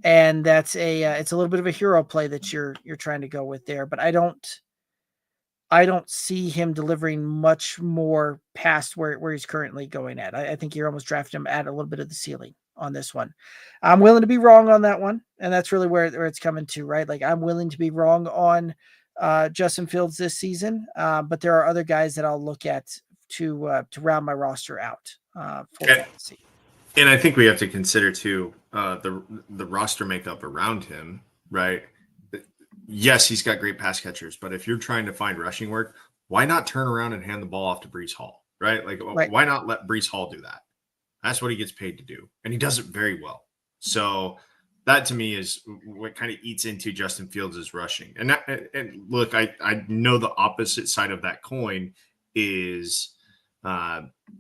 S2: and that's it's a little bit of a hero play that you're trying to go with there. But I don't see him delivering much more past where he's currently going at. I think you're almost drafting him at a little bit of the ceiling on this one. I'm willing to be wrong on that one, and that's really where it's coming to, right? Like I'm willing to be wrong on Justin Fields this season, but there are other guys that I'll look at to round my roster out for fantasy.
S3: And I think we have to consider too the roster makeup around him, right? Yes, he's got great pass catchers, but if you're trying to find rushing work, why not turn around and hand the ball off to Breece Hall, right? Like, right. Why not let Breece Hall do that? That's what he gets paid to do, and he does it very well. So that to me is what kind of eats into Justin Fields' rushing. And look, I know the opposite side of that coin is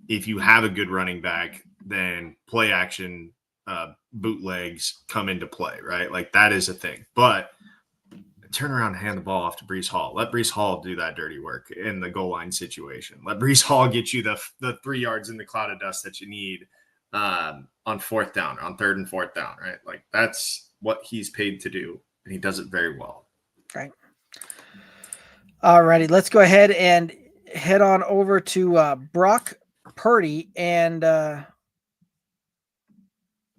S3: if you have a good running back, then play action bootlegs come into play, right? Like that is a thing, but turn around and hand the ball off to Breece Hall. Let Breece Hall do that dirty work in the goal line situation. Let Breece Hall get you the 3 yards in the cloud of dust that you need on 4th down, on 3rd and 4th down, right? Like that's what he's paid to do, and he does it very well.
S2: Right. All righty, let's go ahead and head on over to Brock Purdy. And there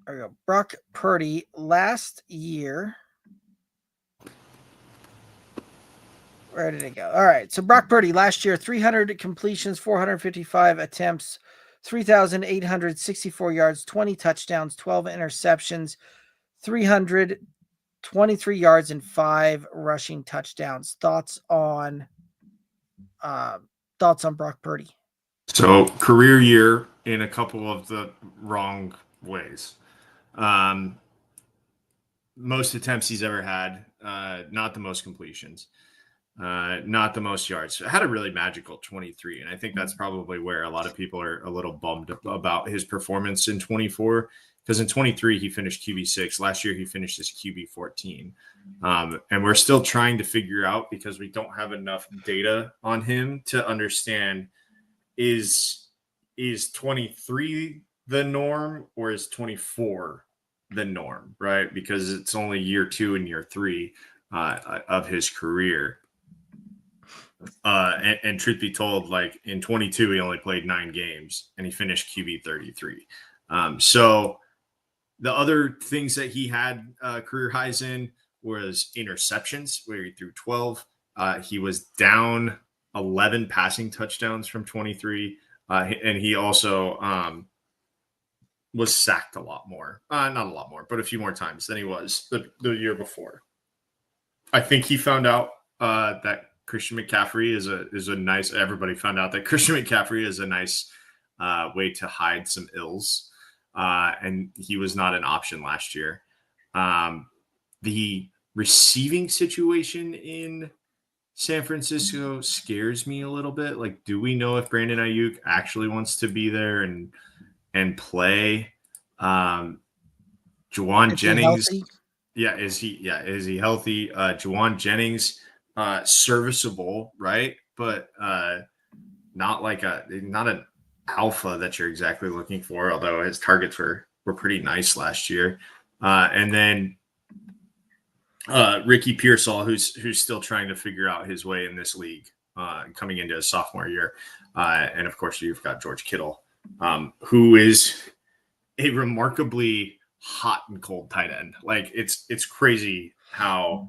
S2: we go. Brock Purdy last year. Where did it go? All right. So Brock Purdy last year, 300 completions, 455 attempts, 3,864 yards, 20 touchdowns, 12 interceptions, 323 yards, and 5 rushing touchdowns. Thoughts on Brock Purdy?
S3: So career year in a couple of the wrong ways. Most attempts he's ever had, not the most completions. Not the most yards. Had a really magical 23, and I think that's probably where a lot of people are a little bummed about his performance in 24, because in 23 he finished QB6. Last year he finished as QB14, and we're still trying to figure out, because we don't have enough data on him to understand is 23 the norm or is 24 the norm, right? Because it's only year 2 and year 3 of his career. And truth be told, like in 22, he only played 9 games and he finished QB 33. So the other things that he had career highs in was interceptions, where he threw 12. He was down 11 passing touchdowns from 23. And he also was sacked a lot more. Not a lot more, but a few more times than he was the year before. I think he found out that Christian McCaffrey is a nice. Everybody found out that Christian McCaffrey is a nice way to hide some ills, and he was not an option last year. The receiving situation in San Francisco scares me a little bit. Like, do we know if Brandon Ayuk actually wants to be there and play? Juwan Jennings. Is he healthy? Juwan Jennings, serviceable, right? But not an alpha that you're exactly looking for, although his targets were pretty nice last year. And then Ricky Pearsall, who's still trying to figure out his way in this league, coming into his sophomore year. And of course, you've got George Kittle, who is a remarkably hot and cold tight end. Like it's crazy how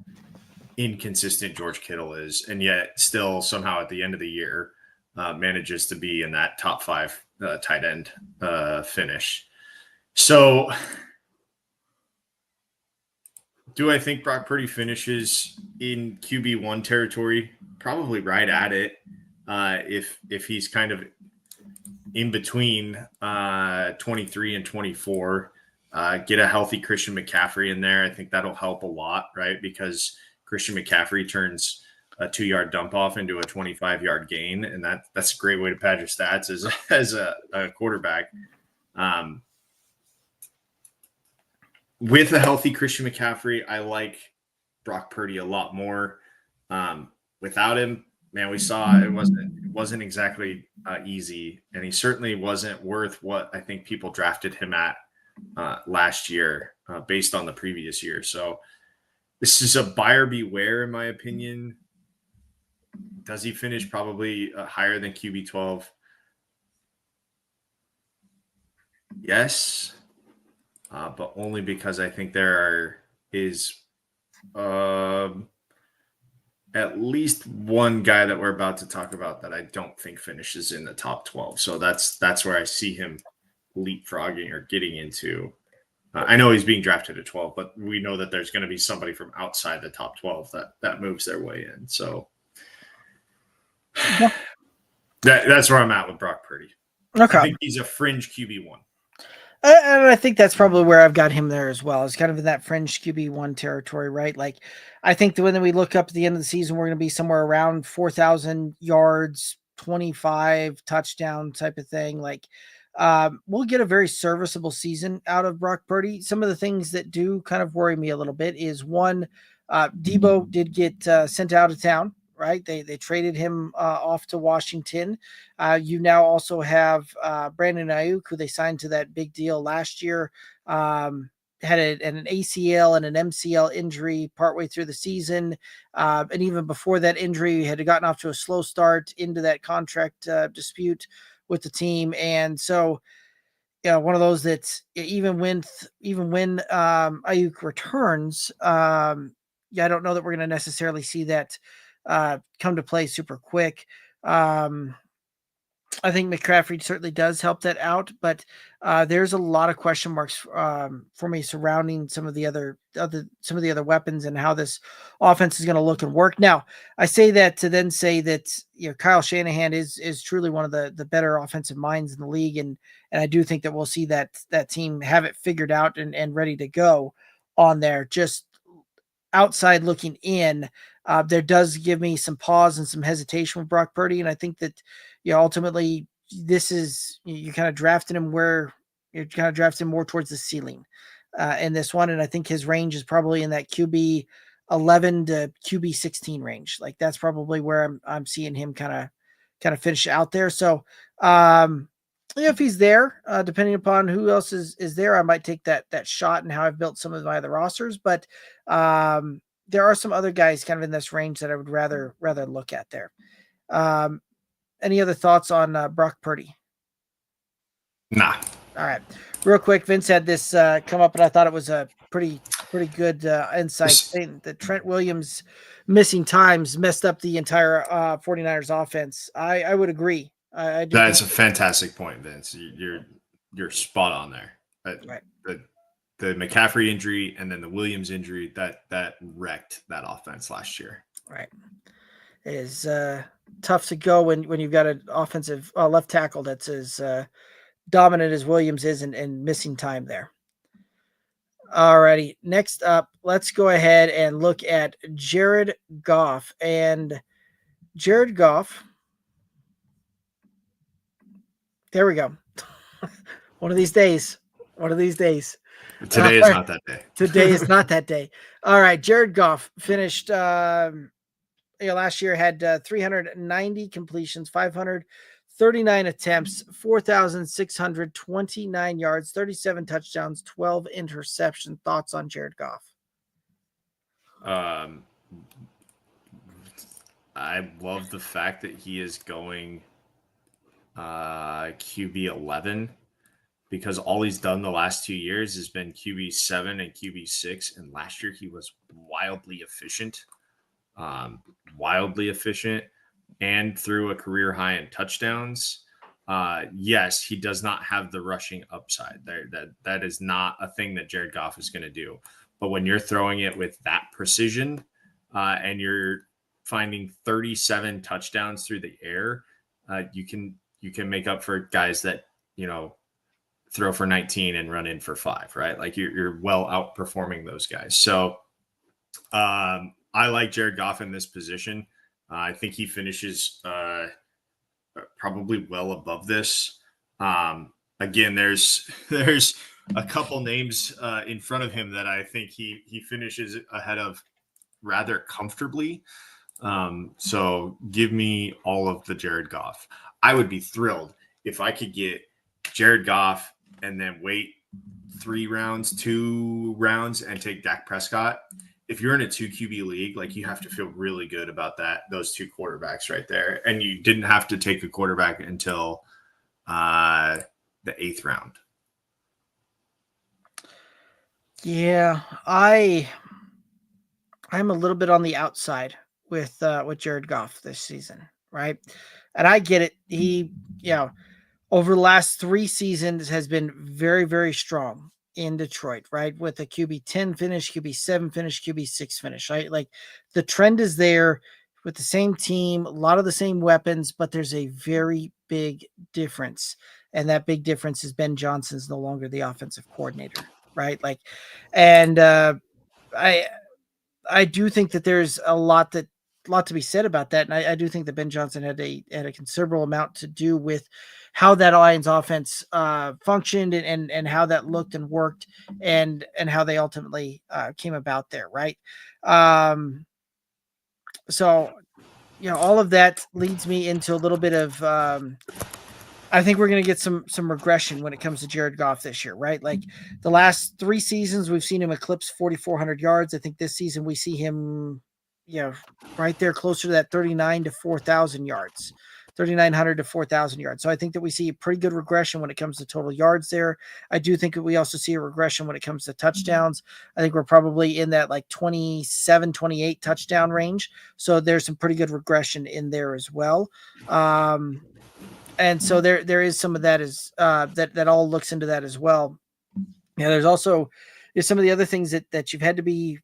S3: inconsistent George Kittle is, and yet still somehow at the end of the year manages to be in that top 5 tight end finish. So do I think Brock Purdy finishes in QB1 territory? Probably right at it. If he's kind of in between 23 and 24, get a healthy Christian McCaffrey in there. I think that'll help a lot, right? Because Christian McCaffrey turns a 2-yard dump off into a 25-yard gain, and that's a great way to pad your stats as a quarterback. With a healthy Christian McCaffrey, I like Brock Purdy a lot more. Without him, man, we saw it wasn't exactly easy, and he certainly wasn't worth what I think people drafted him at last year based on the previous year. So this is a buyer beware, in my opinion. Does he finish probably higher than QB12? Yes, but only because I think there is at least one guy that we're about to talk about that I don't think finishes in the top 12. So that's where I see him leapfrogging or getting into. I know he's being drafted at 12, but we know that there's going to be somebody from outside the top 12 that moves their way in. So that's where I'm at with Brock Purdy.
S2: Okay.
S3: I think he's a fringe QB1.
S2: And I think that's probably where I've got him there as well. It's kind of in that fringe QB1 territory, right? Like, I think that when we look up at the end of the season, we're going to be somewhere around 4,000 yards, 25 touchdown type of thing. Like, we'll get a very serviceable season out of Brock Purdy. Some of the things that do kind of worry me a little bit is one, Debo did get sent out of town. Right. They traded him off to Washington. You now also have Brandon Ayuk, who they signed to that big deal last year, had an ACL and an MCL injury partway through the season. And even before that injury, he had gotten off to a slow start into that contract dispute with the team. And so, one of those that's even when Ayuk returns, I don't know that we're going to necessarily see that come to play super quick. I think McCaffrey certainly does help that out, but there's a lot of question marks for me surrounding some of the other weapons and how this offense is going to look and work. Now, I say that to then say that Kyle Shanahan is truly one of the better offensive minds in the league, and I do think that we'll see that team have it figured out and ready to go on there. Just outside looking in, There does give me some pause and some hesitation with Brock Purdy. And I think that, ultimately this is, you kind of drafted him where you're kind of drafting more towards the ceiling in this one. And I think his range is probably in that QB 11 to QB 16 range. Like that's probably where I'm seeing him kind of finish out there. So, if he's there, depending upon who else is there, I might take that shot and how I've built some of my other rosters. But there are some other guys kind of in this range that I would rather look at there. Any other thoughts on Brock Purdy?
S3: Nah.
S2: All right, real quick. Vince had this come up, and I thought it was a pretty good insight, saying that Trent Williams missing times messed up the entire 49ers offense. I would agree. I do.
S3: That's a fantastic point, Vince. You're spot on there.
S2: Right.
S3: The McCaffrey injury and then the Williams injury that wrecked that offense last year.
S2: Right. It is tough to go when you've got an offensive left tackle that's as dominant as Williams is and missing time there. Alrighty. Next up, let's go ahead and look at Jared Goff. And Jared Goff. There we go. One of these days.
S3: Today is not that day.
S2: Today is not that day. All right. Jared Goff finished last year, had 390 completions, 539 attempts, 4,629 yards, 37 touchdowns, 12 interceptions. Thoughts on Jared Goff?
S3: I love the fact that he is going QB 11, because all he's done the last 2 years has been QB 7 and QB 6, and last year he was wildly efficient, and threw a career high in touchdowns. Yes, he does not have the rushing upside there. That is not a thing that Jared Goff is going to do. But when you're throwing it with that precision, and you're finding 37 touchdowns through the air, you can make up for guys that, throw for 19 and run in for 5, right? Like you're well outperforming those guys. So I like Jared Goff in this position. I think he finishes probably well above this. Again, there's a couple names in front of him that I think he finishes ahead of rather comfortably. So give me all of the Jared Goff. I would be thrilled if I could get Jared Goff and then wait 2 rounds and take Dak Prescott. If you're in a 2 QB league, like, you have to feel really good about those 2 quarterbacks right there. And you didn't have to take a quarterback until the 8th round.
S2: Yeah, I'm a little bit on the outside with Jared Goff this season, right? And I get it. He, over the last 3 seasons has been very, very strong in Detroit, right? With a QB 10 finish, QB 7 finish, QB 6 finish, right? Like, the trend is there with the same team, a lot of the same weapons, but there's a very big difference. And that big difference is Ben Johnson's no longer the offensive coordinator, right? Like, and I do think that there's a lot to be said about that. And I do think that Ben Johnson had a considerable amount to do with how that Lions offense functioned and how that looked and worked and how they ultimately came about there. Right. So, all of that leads me into a little bit of, I think we're going to get some regression when it comes to Jared Goff this year, right? Like, the last 3 seasons, we've seen him eclipse 4,400 yards. I think this season we see him, right there closer to that 39 to 4,000 yards, 3,900 to 4,000 yards. So I think that we see a pretty good regression when it comes to total yards there. I do think that we also see a regression when it comes to touchdowns. I think we're probably in that like 27, 28 touchdown range. So there's some pretty good regression in there as well. And so there is some of that that all looks into that as well. There's also some of the other things that you've had to be,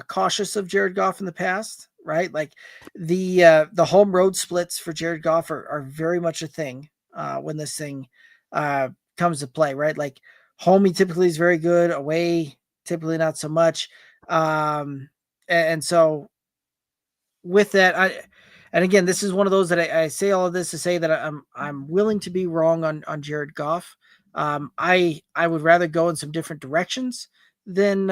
S2: cautious of Jared Goff in the past, right? Like the home road splits for Jared Goff are very much a thing when this thing comes to play, right? Like, home, he typically is very good. Away, typically not so much. And And so with that, and again, this is one of those that I say all of this to say that I'm willing to be wrong on Jared Goff. I would rather go in some different directions than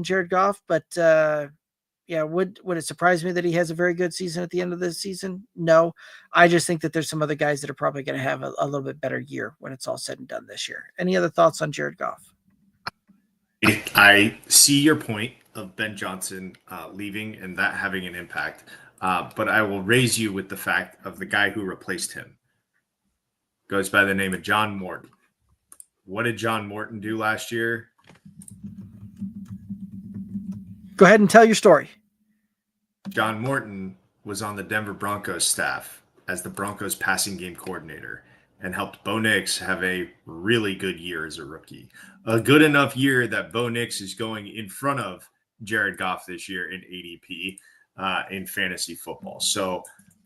S2: Jared Goff, but yeah, would it surprise me that he has a very good season at the end of the season? No, I just think that there's some other guys that are probably going to have a little bit better year when it's all said and done this year. Any other thoughts on Jared Goff?
S3: I see your point of Ben Johnson leaving and that having an impact, but I will raise you with the fact of the guy who replaced him. Goes by the name of John Morton. What did John Morton do last year?
S2: Go ahead and tell your story.
S3: John Morton was on the Denver Broncos staff as the Broncos passing game coordinator and helped Bo Nix have a really good year as a rookie. A good enough year that Bo Nix is going in front of Jared Goff this year in ADP in fantasy football. So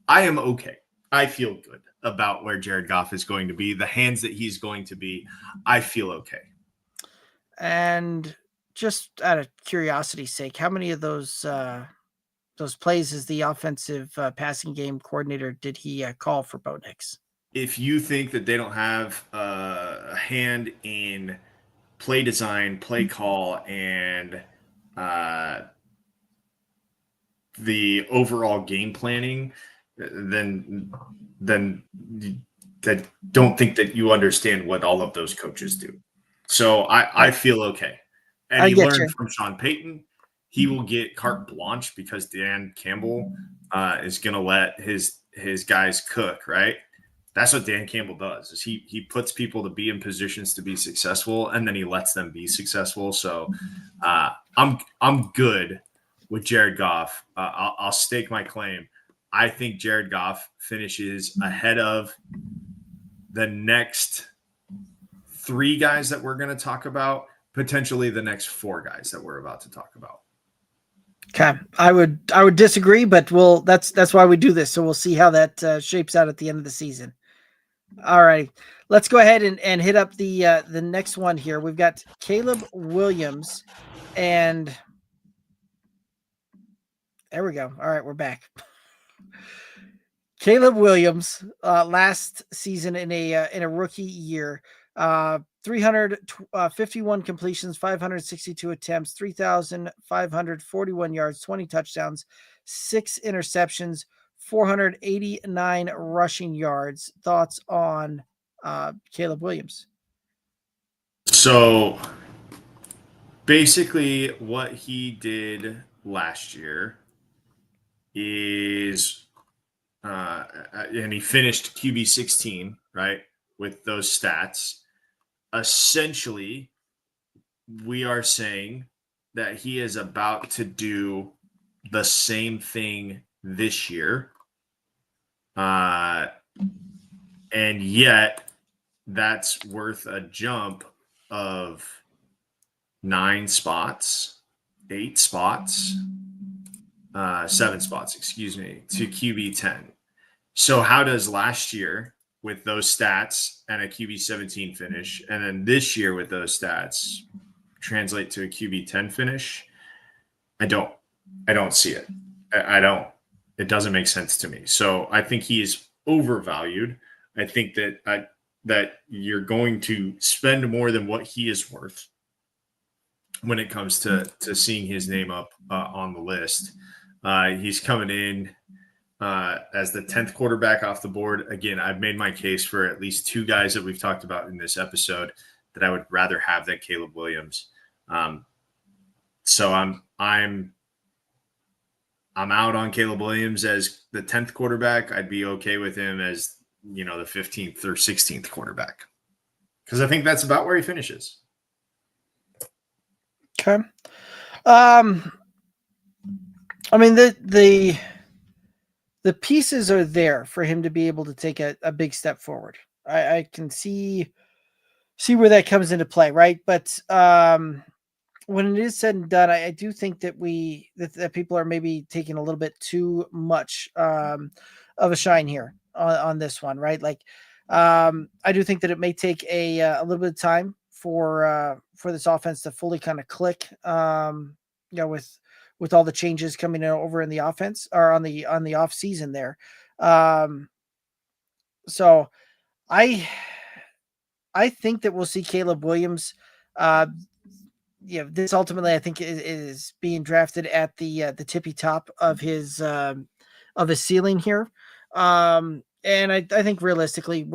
S3: I am okay. I feel good about where Jared Goff is going to be, the hands that he's going to be. I feel okay.
S2: And just out of curiosity's sake, how many of those plays as the offensive passing game coordinator did he call for Bo Nix?
S3: If you think that they don't have a hand in play design, play call, and the overall game planning, then that don't think that you understand what all of those coaches do. So I feel okay. And he learned from Sean Payton. He will get carte blanche because Dan Campbell is going to let his guys cook, right? That's what Dan Campbell does. Is he puts people to be in positions to be successful, and then he lets them be successful. So I'm good with Jared Goff. I'll stake my claim. I think Jared Goff finishes ahead of the next 3 guys that we're going to talk about, potentially the next 4 guys that we're about to talk about.
S2: Okay, I would disagree, but that's why we do this. So we'll see how that shapes out at the end of the season. All right, let's go ahead and hit up the next one here. We've got Caleb Williams, and there we go. All right, we're back. Caleb Williams, last season in a rookie year, 351 completions, 562 attempts, 3,541 yards, 20 touchdowns, 6 interceptions, 489 rushing yards. Thoughts on Caleb Williams?
S3: So basically what he did last year is and he finished QB 16, right, with those stats. Essentially, we are saying that he is about to do the same thing this year. And yet that's worth a jump of 9 spots, 8 spots, 7 spots, excuse me, to QB 10. So how does last year with those stats and a QB 17 finish, and then this year with those stats translate to a QB 10 finish? I don't see it. It doesn't make sense to me. So I think he is overvalued. I think that you're going to spend more than what he is worth when it comes to seeing his name up on the list. He's coming in as the 10th quarterback off the board. Again, I've made my case for at least 2 guys that we've talked about in this episode that I would rather have than Caleb Williams. So I'm out on Caleb Williams as the 10th quarterback. I'd be okay with him as, the 15th or 16th quarterback, because I think that's about where he finishes.
S2: Okay. I mean, the pieces are there for him to be able to take a big step forward. I can see where that comes into play, right? But when it is said and done, I do think that that people are maybe taking a little bit too much of a shine here on this one, right? Like, I do think that it may take a little bit of time for this offense to fully kind of click, with with all the changes coming in over in the offense or on the off season there. So I think that we'll see Caleb Williams. This ultimately I think is being drafted at the tippy top of his ceiling here. And I think realistically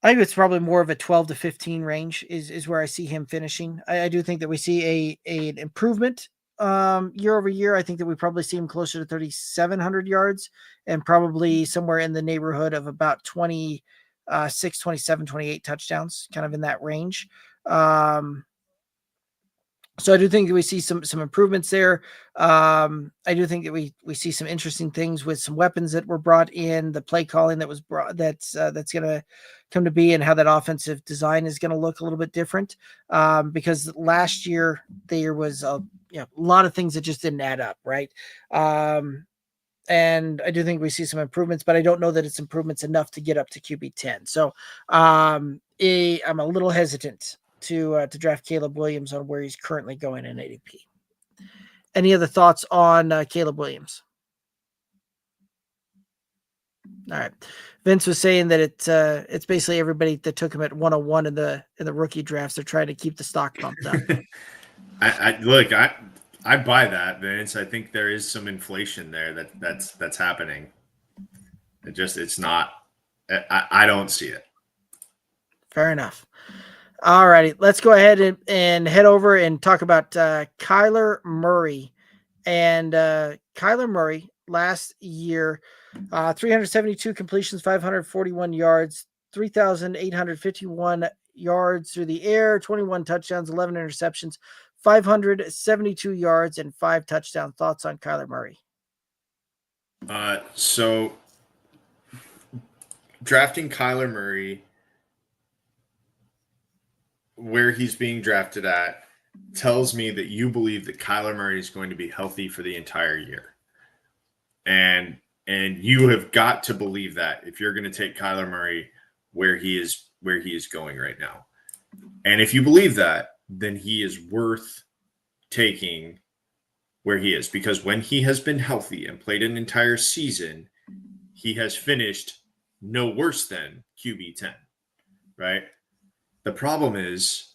S2: I think it's probably more of a 12 to 15 range is where I see him finishing. I do think that we see an improvement year over year. I think that we probably see him closer to 3,700 yards and probably somewhere in the neighborhood of about 26, 27, 28 touchdowns, kind of in that range. So I do think that we see some improvements there. I do think that we see some interesting things with some weapons that were brought in, the play calling that was brought that's going to come to be, and how that offensive design is going to look a little bit different. Because last year there was a lot of things that just didn't add up, right? And I do think we see some improvements, but I don't know that it's improvements enough to get up to QB 10. So I'm a little hesitant to draft Caleb Williams on where he's currently going in ADP. Any other thoughts on Caleb Williams? All right. Vince was saying that it's basically everybody that took him at 101 in the rookie drafts. They're trying to keep the stock bumped up.
S3: I buy that, Vince. I think there is some inflation there that's happening. It's not. I don't see it.
S2: Fair enough. All righty, let's go ahead and head over and talk about Kyler Murray. And Kyler Murray last year, 372 completions, 541 yards, 3,851 yards through the air, 21 touchdowns, 11 interceptions, 572 yards, and 5 touchdowns. Thoughts on Kyler Murray?
S3: So drafting Kyler Murray where he's being drafted at tells me that you believe that Kyler Murray is going to be healthy for the entire year. And you have got to believe that if you're going to take Kyler Murray where he is going right now. And if you believe that, then he is worth taking where he is, because when he has been healthy and played an entire season, he has finished no worse than QB 10, right? The problem is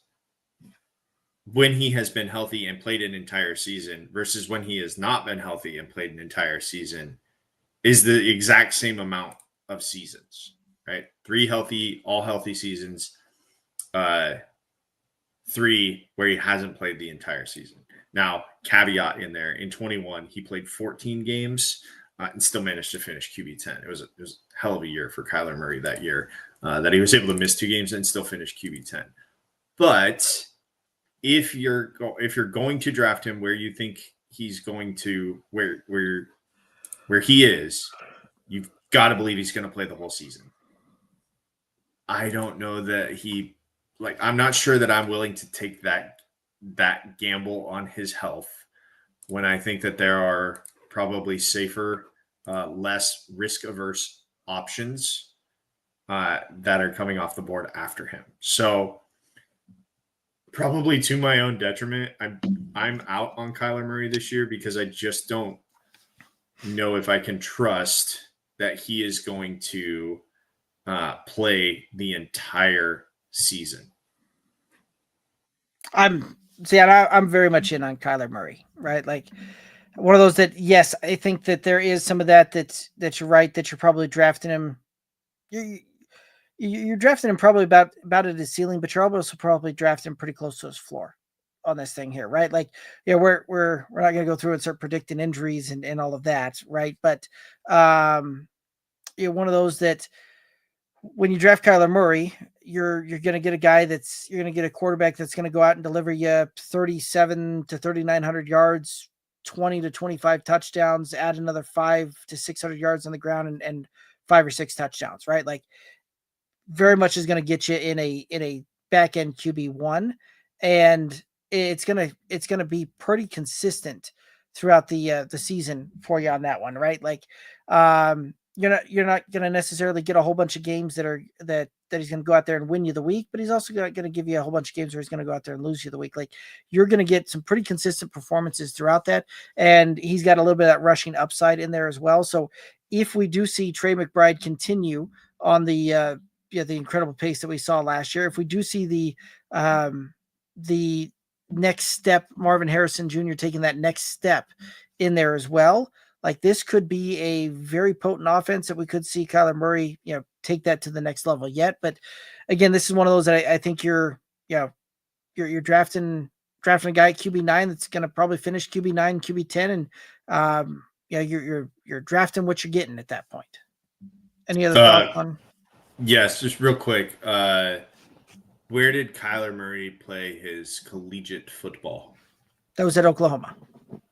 S3: when he has been healthy and played an entire season versus when he has not been healthy and played an entire season is the exact same amount of seasons, right? 3 all healthy seasons, 3 where he hasn't played the entire season. Now, caveat in there, in 21, he played 14 games and still managed to finish QB 10. It was a hell of a year for Kyler Murray that year. That he was able to miss 2 games and still finish QB 10. But if you're going to draft him where you think he's going to where he is, you've got to believe he's going to play the whole season. I don't know that I'm not sure that I'm willing to take that gamble on his health when I think that there are probably safer, less risk-averse options that are coming off the board after him. So probably to my own detriment, I'm out on Kyler Murray this year because I just don't know if I can trust that he is going to play the entire season.
S2: I'm very much in on Kyler Murray, right? Like one of those that, yes, I think that there is some of that you're right, that you're probably drafting him. You're drafting him probably about at his ceiling, but you're also probably drafting him pretty close to his floor on this thing here, right? Like, we're not going to go through and start predicting injuries and all of that, right? But one of those that when you draft Kyler Murray, you're going to get a guy you're going to get a quarterback that's going to go out and deliver you 37 to 3,900 yards, 20 to 25 touchdowns, add another 500 to 600 yards on the ground and 5 or 6 touchdowns, right? Like, very much is going to get you in a back end QB1, and it's going to be pretty consistent throughout the season for you on that one, right? Like, you're not going to necessarily get a whole bunch of games that he's going to go out there and win you the week, but he's also going to give you a whole bunch of games where he's going to go out there and lose you the week. Like, you're going to get some pretty consistent performances throughout that, and he's got a little bit of that rushing upside in there as well. So if we do see Trey McBride continue on the incredible pace that we saw last year, if we do see the next step, Marvin Harrison Jr. taking that next step in there as well, like, this could be a very potent offense that we could see Kyler Murray, take that to the next level yet. But again, this is one of those that I think you're drafting a guy at QB9 that's going to probably finish QB9, QB10, and you're drafting what you're getting at that point. Any other thoughts on?
S3: Yes, just real quick. Where did Kyler Murray play his collegiate football?
S2: That was at Oklahoma.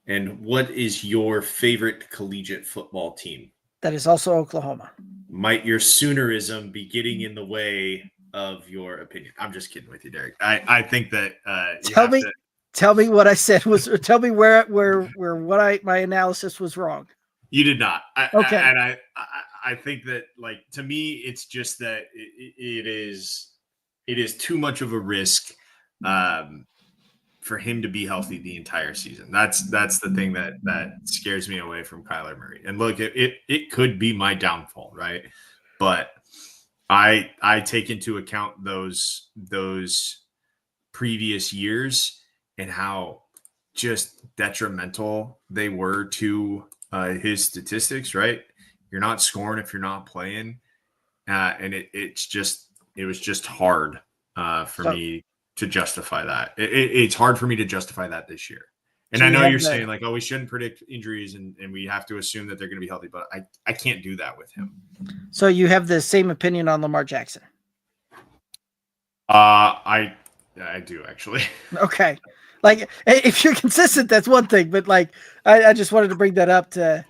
S3: And what is your favorite collegiate football team?
S2: That is also Oklahoma.
S3: Might your Soonerism be getting in the way of your opinion? I'm just kidding with you, Derek. I think that
S2: tell me what I said was, or tell me where my analysis was wrong.
S3: You did not.
S2: Okay.
S3: I think that, like, to me, it's just that it is too much of a risk for him to be healthy the entire season. That's the thing that scares me away from Kyler Murray. And look, it could be my downfall, right? But I take into account those previous years and how just detrimental they were to his statistics, right? You're not scoring if you're not playing. And it was just hard for me to justify that. It's hard for me to justify that this year. And I know you're saying, like, oh, we shouldn't predict injuries and we have to assume that they're going to be healthy, but I can't do that with him.
S2: So you have the same opinion on Lamar Jackson?
S3: I do, actually.
S2: Okay. Like, if you're consistent, that's one thing, but like, I just wanted to bring that up to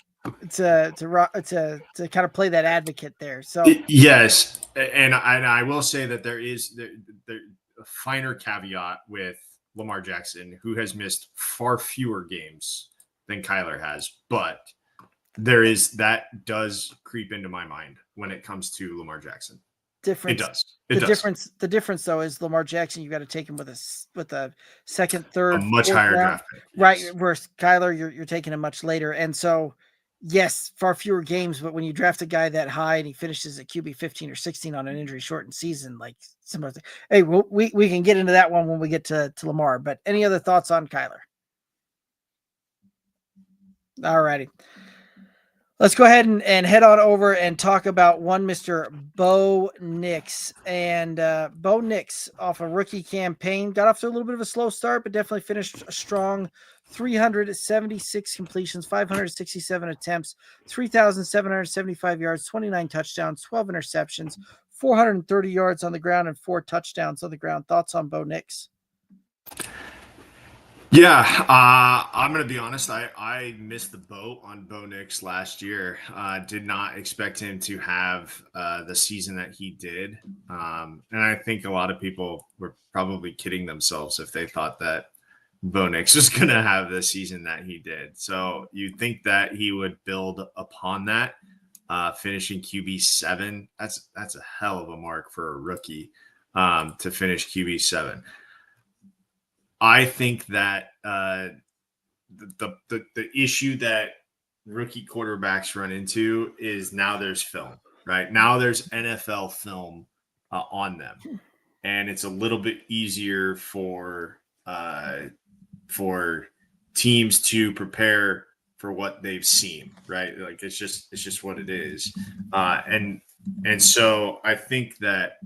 S2: kind of play that advocate there. So
S3: yes. And I will say that there is a finer caveat with Lamar Jackson, who has missed far fewer games than Kyler has, but that does creep into my mind when it comes to Lamar Jackson.
S2: Difference.
S3: It does.
S2: The difference though is Lamar Jackson, you got to take him with a second, third,
S3: a much higher draft pick.
S2: Right. Yes. Whereas Kyler, you're taking him much later. And so, yes, far fewer games, but when you draft a guy that high and he finishes at QB 15 or 16 on an injury shortened season, like similar thing. Hey, we can get into that one when we get to Lamar, but any other thoughts on Kyler? All righty. Let's go ahead and head on over and talk about one Mr. Bo Nix. And Bo Nix, off a rookie campaign, got off to a little bit of a slow start, but definitely finished a strong 376 completions, 567 attempts, 3,775 yards, 29 touchdowns, 12 interceptions, 430 yards on the ground, and 4 touchdowns on the ground. Thoughts on Bo Nix?
S3: Yeah, I'm going to be honest. I missed the boat on Bo Nix last year. Did not expect him to have the season that he did. And I think a lot of people were probably kidding themselves if they thought that Bo Nix was going to have the season that he did. So you'd think that he would build upon that, finishing QB7. That's a hell of a mark for a rookie to finish QB7. I think that the issue that rookie quarterbacks run into is now there's film, right? Now there's NFL film on them, and it's a little bit easier for teams to prepare for what they've seen, right? Like it's just what it is, and so I think that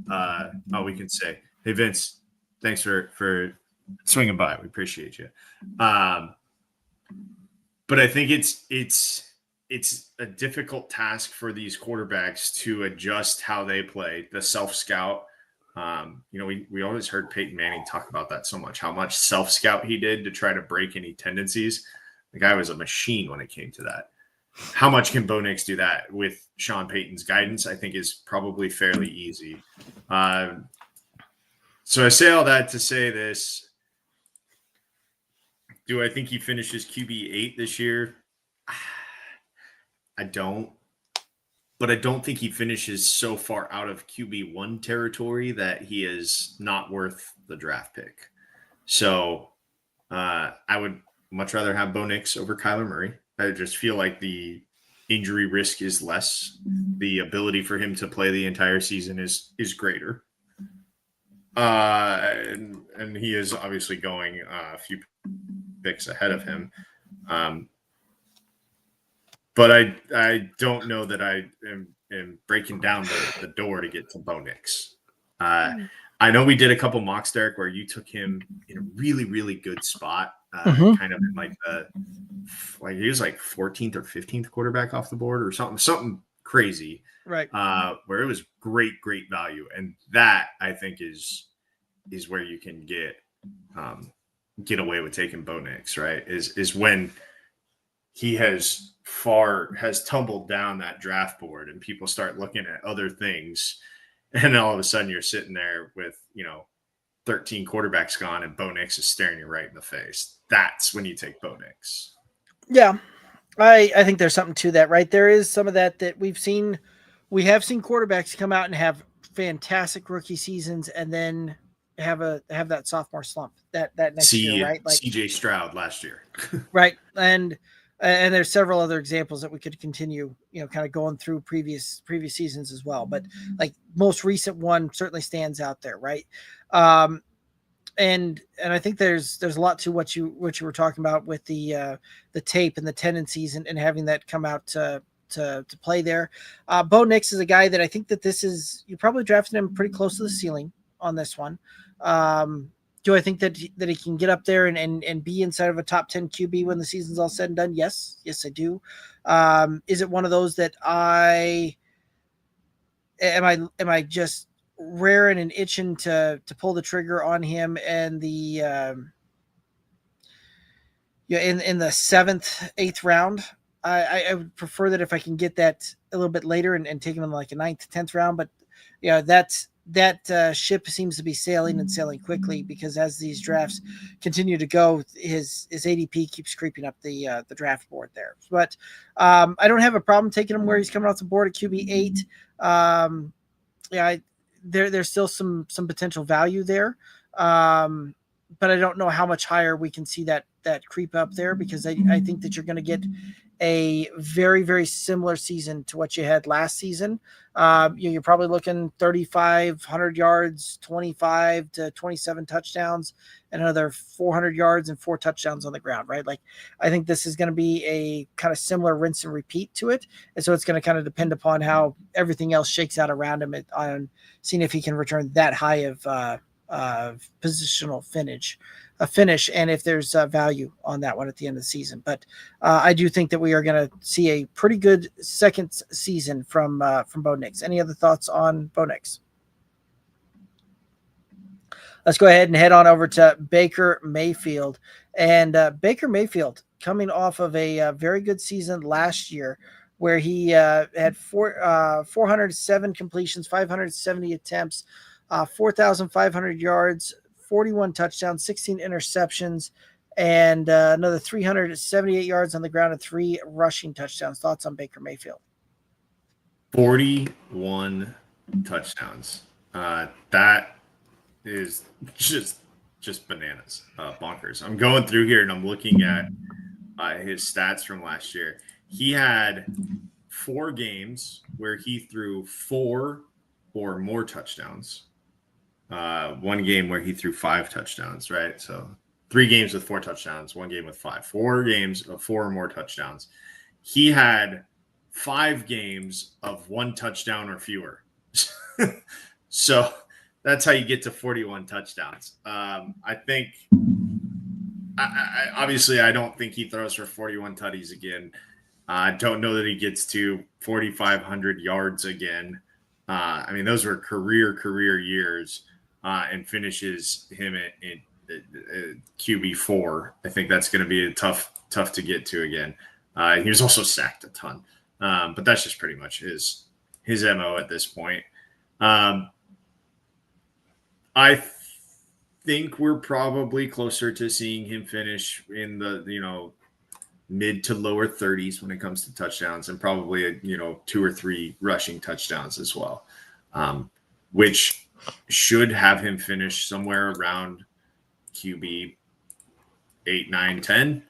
S3: we can say, hey Vince, thanks for swinging by. We appreciate you. But I think it's a difficult task for these quarterbacks to adjust how they play, the self-scout. We always heard Peyton Manning talk about that so much, how much self-scout he did to try to break any tendencies. The guy was a machine when it came to that. How much can Bo Nix do that with Sean Payton's guidance? I think is probably fairly easy. So I say all that to say this. Do I think he finishes QB8 this year? I don't. but I don't think he finishes so far out of QB1 territory that he is not worth the draft pick. So I would much rather have Bo Nix over Kyler Murray. I just feel like the injury risk is less. The ability for him to play the entire season is greater. And he is obviously going a few picks ahead of him. But I don't know that I am breaking down the door to get to Bo Nix. I know we did a couple mocks, Derek, where you took him in a really, really good spot, kind of in like he was like 14th or 15th quarterback off the board or something crazy,
S2: right?
S3: Where it was great value, and that I think is where you can get away with taking Bo Nix, right? Is when he has tumbled down that draft board and people start looking at other things, and all of a sudden you're sitting there with 13 quarterbacks gone and Bo Nix is staring you right in the face. That's when you take Bo Nix.
S2: Yeah, I think there's something to that, right? There is some of that we've seen. We have seen quarterbacks come out and have fantastic rookie seasons and then have that sophomore slump that next year, right?
S3: Like CJ Stroud last year.
S2: Right. And there's several other examples that we could continue, kind of going through previous seasons as well. But like most recent one certainly stands out there, right? And I think there's a lot to what you were talking about with the tape and the tendencies and having that come out to play there. Bo Nix is a guy that I think that you probably drafted him pretty close to the ceiling on this one. Do I think that he can get up there and be inside of a top 10 QB when the season's all said and done? Yes, I do. Is it one of those that am I just raring and itching to pull the trigger on him and the in the 7th, 8th round? I would prefer that if I can get that a little bit later and take him in like a 9th, 10th round, but that ship seems to be sailing quickly because as these drafts continue to go, his ADP keeps creeping up the draft board there. But I don't have a problem taking him where he's coming off the board at QB 8. There's still some potential value there, but I don't know how much higher we can see that creep up there because I think that you're going to get a very, very similar season to what you had last season. You're probably looking 3,500 yards, 25 to 27 touchdowns, and another 400 yards and 4 touchdowns on the ground, right? Like, I think this is going to be a kind of similar rinse and repeat to it. And so it's going to kind of depend upon how everything else shakes out around him on seeing if he can return that high of positional finish, and if there's value on that one at the end of the season. But I do think that we are going to see a pretty good second season from Bo Nix. Any other thoughts on Bo Nix? Let's go ahead and head on over to Baker Mayfield. And Baker Mayfield coming off of a very good season last year where he had 407 completions, 570 attempts, 4,500 yards, 41 touchdowns, 16 interceptions, and another 378 yards on the ground and 3 rushing touchdowns. Thoughts on Baker Mayfield?
S3: 41 touchdowns. That is just bananas, bonkers. I'm going through here and I'm looking at his stats from last year. He had 4 games where he threw 4 or more touchdowns. 1 game where he threw 5 touchdowns, right? So 3 games with 4 touchdowns, 1 game with 5. 4 games of 4 or more touchdowns. He had 5 games of 1 touchdown or fewer. So that's how you get to 41 touchdowns. I think, obviously, I don't think he throws for 41 tutties again. I don't know that he gets to 4,500 yards again. I mean, those were career years. And finishes him in QB4. I think that's going to be tough to get to again. He was also sacked a ton, but that's just pretty much his MO at this point. I think we're probably closer to seeing him finish in the mid to lower 30s when it comes to touchdowns, and probably 2 or 3 rushing touchdowns as well, which should have him finish somewhere around QB 8, 9, 10.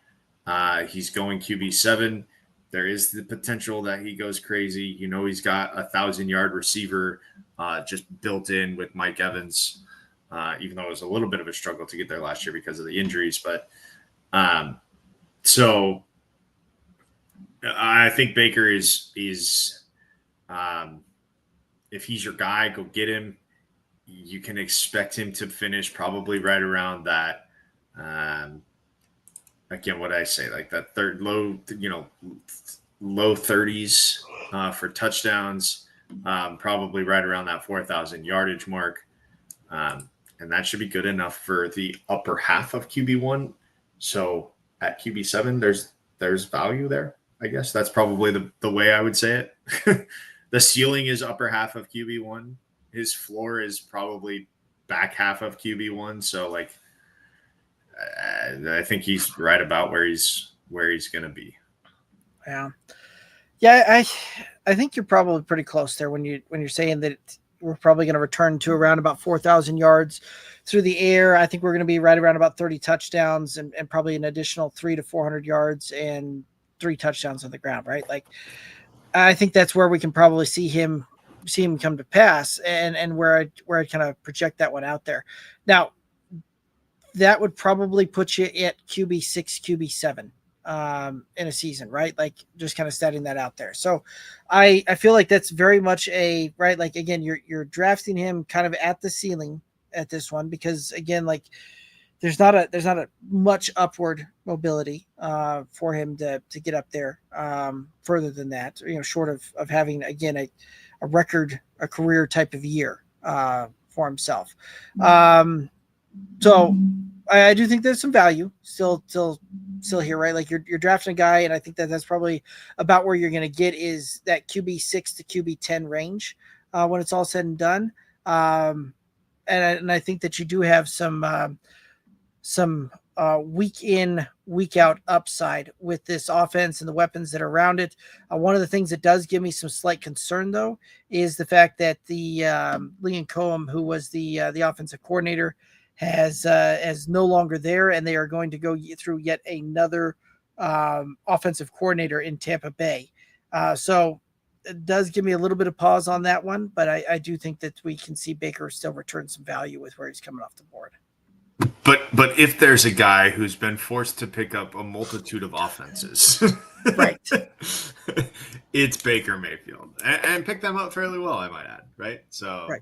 S3: He's going QB 7. There is the potential that he goes crazy. He's got a 1,000-yard receiver just built in with Mike Evans, even though it was a little bit of a struggle to get there last year because of the injuries. But so I think Baker is if he's your guy, go get him. You can expect him to finish probably right around that. Again, what I say, like that low 30s for touchdowns, probably right around that 4,000 yardage mark. And that should be good enough for the upper half of QB1. So at QB7, there's value there. I guess that's probably the way I would say it. The ceiling is upper half of QB1. His floor is probably back half of QB1. So like, I think he's right about where he's going to be.
S2: Yeah. I think you're probably pretty close there when you're saying that we're probably going to return to around about 4,000 yards through the air. I think we're going to be right around about 30 touchdowns and probably an additional 300 to 400 yards and 3 touchdowns on the ground, right? Like, I think that's where we can probably see him come to pass, and where I kind of project that one out there. Now, that would probably put you at QB6, QB7 in a season, right? Like, just kind of setting that out there. So I feel like that's very much right. Like, again, you're drafting him kind of at the ceiling at this one, because again, like, there's not a much upward mobility for him to get up there further than that, short of having, again, a career type of year for himself. So I do think there's some value still here, right? Like, you're drafting a guy, and I think that's probably about where you're going to get is that QB6 to QB10 range when it's all said and done. And I think that you do have some week in, week out upside with this offense and the weapons that are around it. One of the things that does give me some slight concern, though, is the fact that the Liam Cohen, who was the offensive coordinator, has no longer there, and they are going to go through yet another offensive coordinator in Tampa Bay. So it does give me a little bit of pause on that one, but I do think that we can see Baker still return some value with where he's coming off the board.
S3: But if there's a guy who's been forced to pick up a multitude of offenses,
S2: right,
S3: it's Baker Mayfield, and pick them up fairly well, I might add. Right, so
S2: right.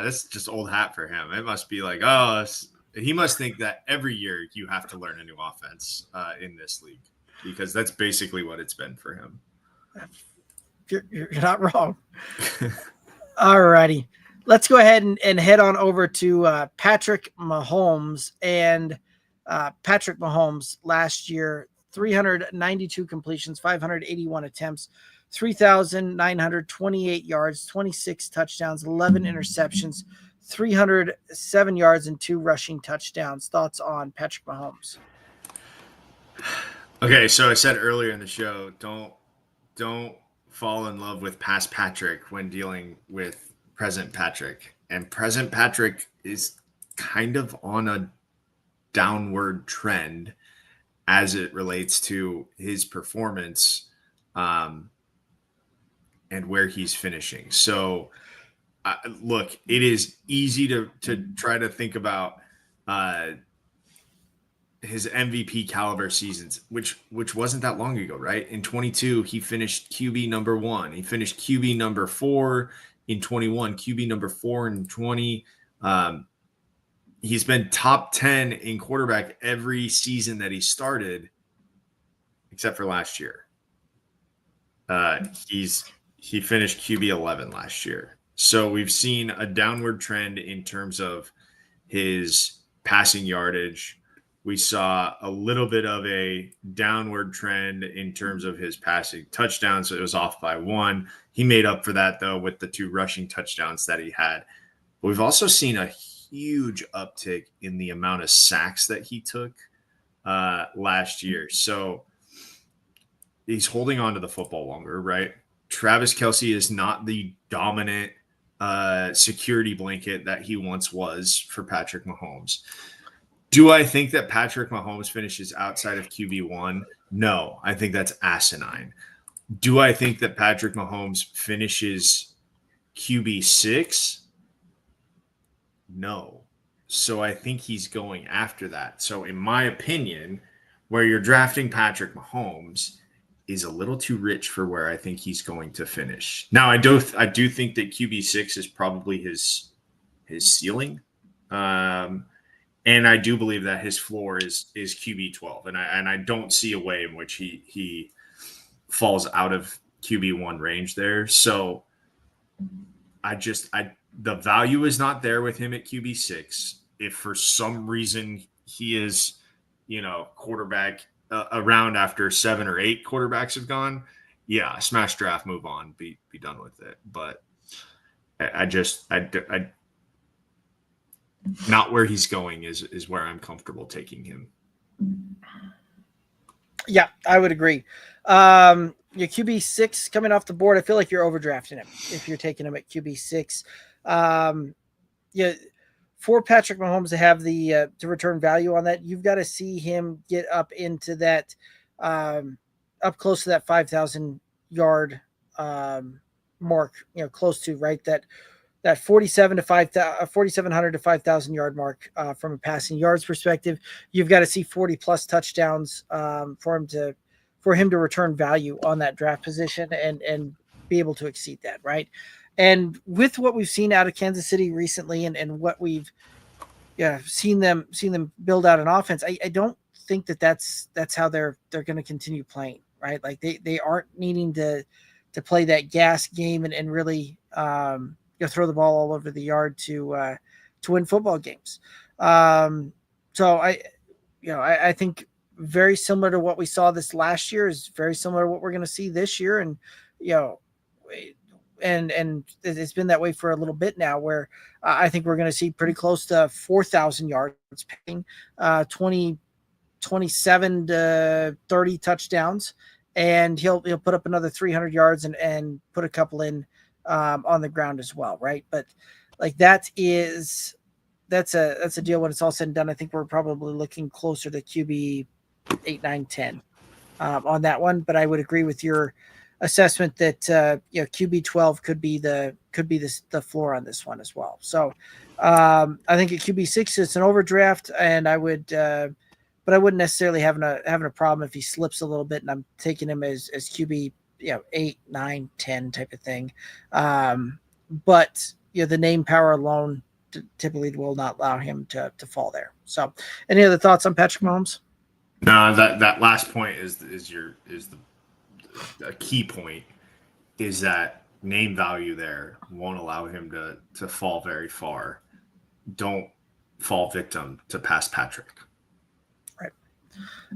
S3: That's just old hat for him. It must be like, he must think that every year you have to learn a new offense in this league, because that's basically what it's been for him.
S2: You're not wrong. All righty. Let's go ahead and head on over to Patrick Mahomes. And Patrick Mahomes last year, 392 completions, 581 attempts, 3,928 yards, 26 touchdowns, 11 interceptions, 307 yards, and 2 rushing touchdowns. Thoughts on Patrick Mahomes?
S3: Okay, so I said earlier in the show, don't fall in love with past Patrick when dealing with present Patrick. And present Patrick is kind of on a downward trend as it relates to his performance and where he's finishing. So look, it is easy to try to think about his MVP caliber seasons, which wasn't that long ago, right? In 22, he finished QB number 1. He finished QB number 4 in 21, QB number 4 in 20. He's been top 10 in quarterback every season that he started, except for last year. He finished QB 11 last year. So we've seen a downward trend in terms of his passing yardage. We saw a little bit of a downward trend in terms of his passing touchdowns. So it was off by 1. He made up for that, though, with the 2 rushing touchdowns that he had. But we've also seen a huge uptick in the amount of sacks that he took last year. So he's holding on to the football longer, right? Travis Kelce is not the dominant security blanket that he once was for Patrick Mahomes. Do I think that Patrick Mahomes finishes outside of QB1? No, I think that's asinine. Do I think that Patrick Mahomes finishes QB6? No. So I think he's going after that. So in my opinion, where you're drafting Patrick Mahomes is a little too rich for where I think he's going to finish. Now I do think that QB6 is probably his ceiling. And I do believe that his floor is QB12. And I don't see a way in which he falls out of QB1 range there. So the value is not there with him at QB6. If for some reason he is, quarterback around after 7 or 8 quarterbacks have gone, yeah, smash draft, move on, be done with it. But I not where he's going is where I'm comfortable taking him.
S2: Yeah, I would agree. Your QB6 coming off the board, I feel like you're overdrafting him if you're taking him at QB6. For Patrick Mahomes to have the to return value on that, you've got to see him get up into that, up close to that 5,000 yard mark. Close to right that 4,700 to 5,000 yard mark from a passing yards perspective. You've got to see 40 plus touchdowns for him to return value on that draft position and be able to exceed that, right? And with what we've seen out of Kansas City recently and what we've seen them build out an offense, I don't think that's how they're going to continue playing, right? Like they aren't needing to play that gas game and really throw the ball all over the yard to win football games. So I think very similar to what we saw this last year is very similar to what we're going to see this year. And, and it's been that way for a little bit now where I think we're going to see pretty close to 4,000 yards picking, 27 to 30 touchdowns. And he'll put up another 300 yards and put a couple in on the ground as well. Right. But like that's a deal when it's all said and done. I think we're probably looking closer to QB 8, 9, 10 on that one. But I would agree with your assessment that QB 12 could be the floor on this one as well. So I think at QB 6 it's an overdraft, and I would but I wouldn't necessarily having a problem if he slips a little bit and I'm taking him as QB 8, 9, 10 type of thing. But the name power alone typically will not allow him to fall there. So any other thoughts on Patrick Mahomes?
S3: No, that last point is the key point, is that name value there won't allow him to fall very far. Don't fall victim to past Patrick.
S2: Right.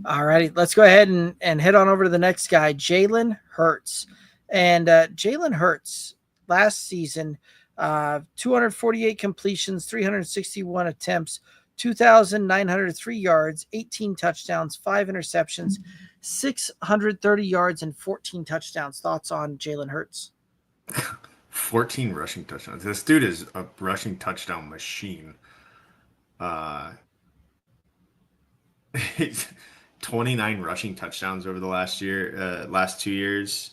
S2: All righty. Let's go ahead and head on over to the next guy, Jalen Hurts. And Jalen Hurts last season, 248 completions, 361 attempts, 2,903 yards, 18 touchdowns, 5 interceptions, 630 yards, and 14 touchdowns. Thoughts on Jalen Hurts?
S3: 14 rushing touchdowns. This dude is a rushing touchdown machine. 29 rushing touchdowns over the last 2 years.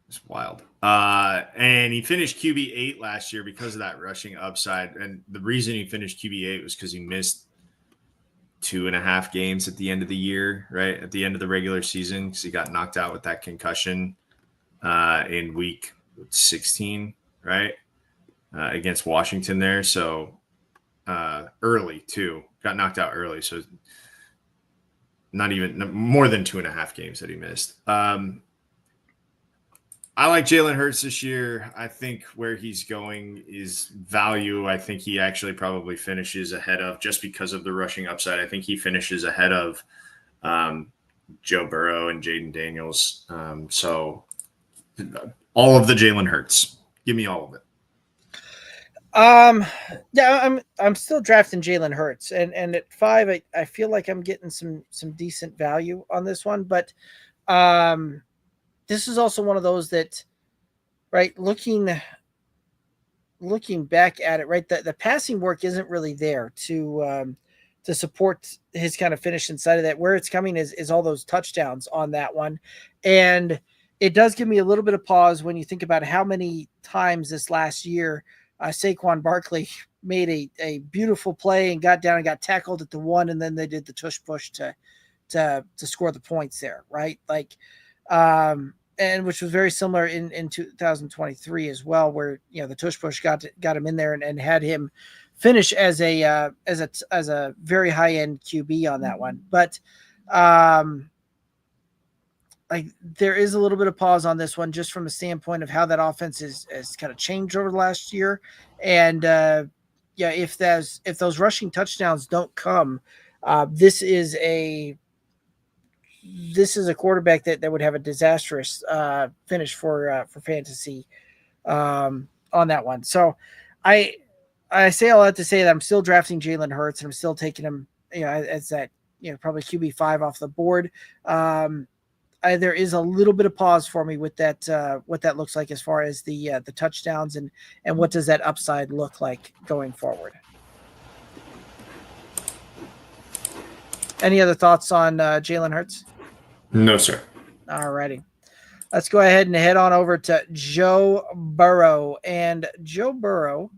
S3: It's wild. And he finished QB 8 last year because of that rushing upside. And the reason he finished QB 8 was because he missed 2.5 games at the end of the year, right? At the end of the regular season, because he got knocked out with that concussion in week 16, right? Against Washington there. So early too. Got knocked out early. So not even more than 2.5 games that he missed. I like Jalen Hurts this year. I think where he's going is value. I think he actually probably finishes ahead of, just because of the rushing upside, I think he finishes ahead of Joe Burrow and Jaden Daniels. So all of the Jalen Hurts. Give me all of it.
S2: Yeah, I'm still drafting Jalen Hurts, and at 5, I feel like I'm getting some decent value on this one, but this is also one of those that, right, looking back at it, right, the passing work isn't really there to support his kind of finish inside of that. Where it's coming is all those touchdowns on that one. And it does give me a little bit of pause when you think about how many times this last year Saquon Barkley made a beautiful play and got down and got tackled at the one, and then they did the tush push to score the points there, right? Like, and which was very similar in 2023 as well, where the tush push got him in there and had him finish as a very high end QB on that one. But like, there is a little bit of pause on this one, just from a standpoint of how that offense has kind of changed over the last year. And if those rushing touchdowns don't come, this is a quarterback that would have a disastrous finish for fantasy on that one. So I say all that to say that I'm still drafting Jalen Hurts, and I'm still taking him, as that, probably QB5 off the board. There is a little bit of pause for me with that, what that looks like as far as the touchdowns and what does that upside look like going forward. Any other thoughts on Jalen Hurts?
S3: No, sir.
S2: All righty. Let's go ahead and head on over to Joe Burrow. And Joe Burrow,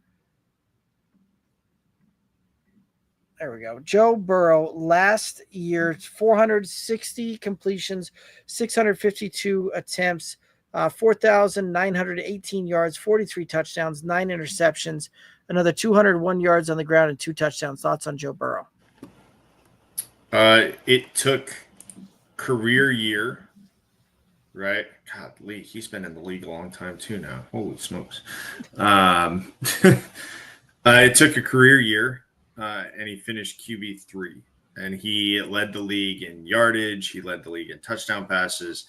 S2: there we go. Joe Burrow last year, 460 completions, 652 attempts, 4,918 yards, 43 touchdowns, 9 interceptions, another 201 yards on the ground and 2 touchdowns. Thoughts on Joe Burrow?
S3: It took career year, right? God, Lee, he's been in the league a long time too now. Holy smokes. It took a career year. And he finished QB3, and he led the league in yardage. He led the league in touchdown passes,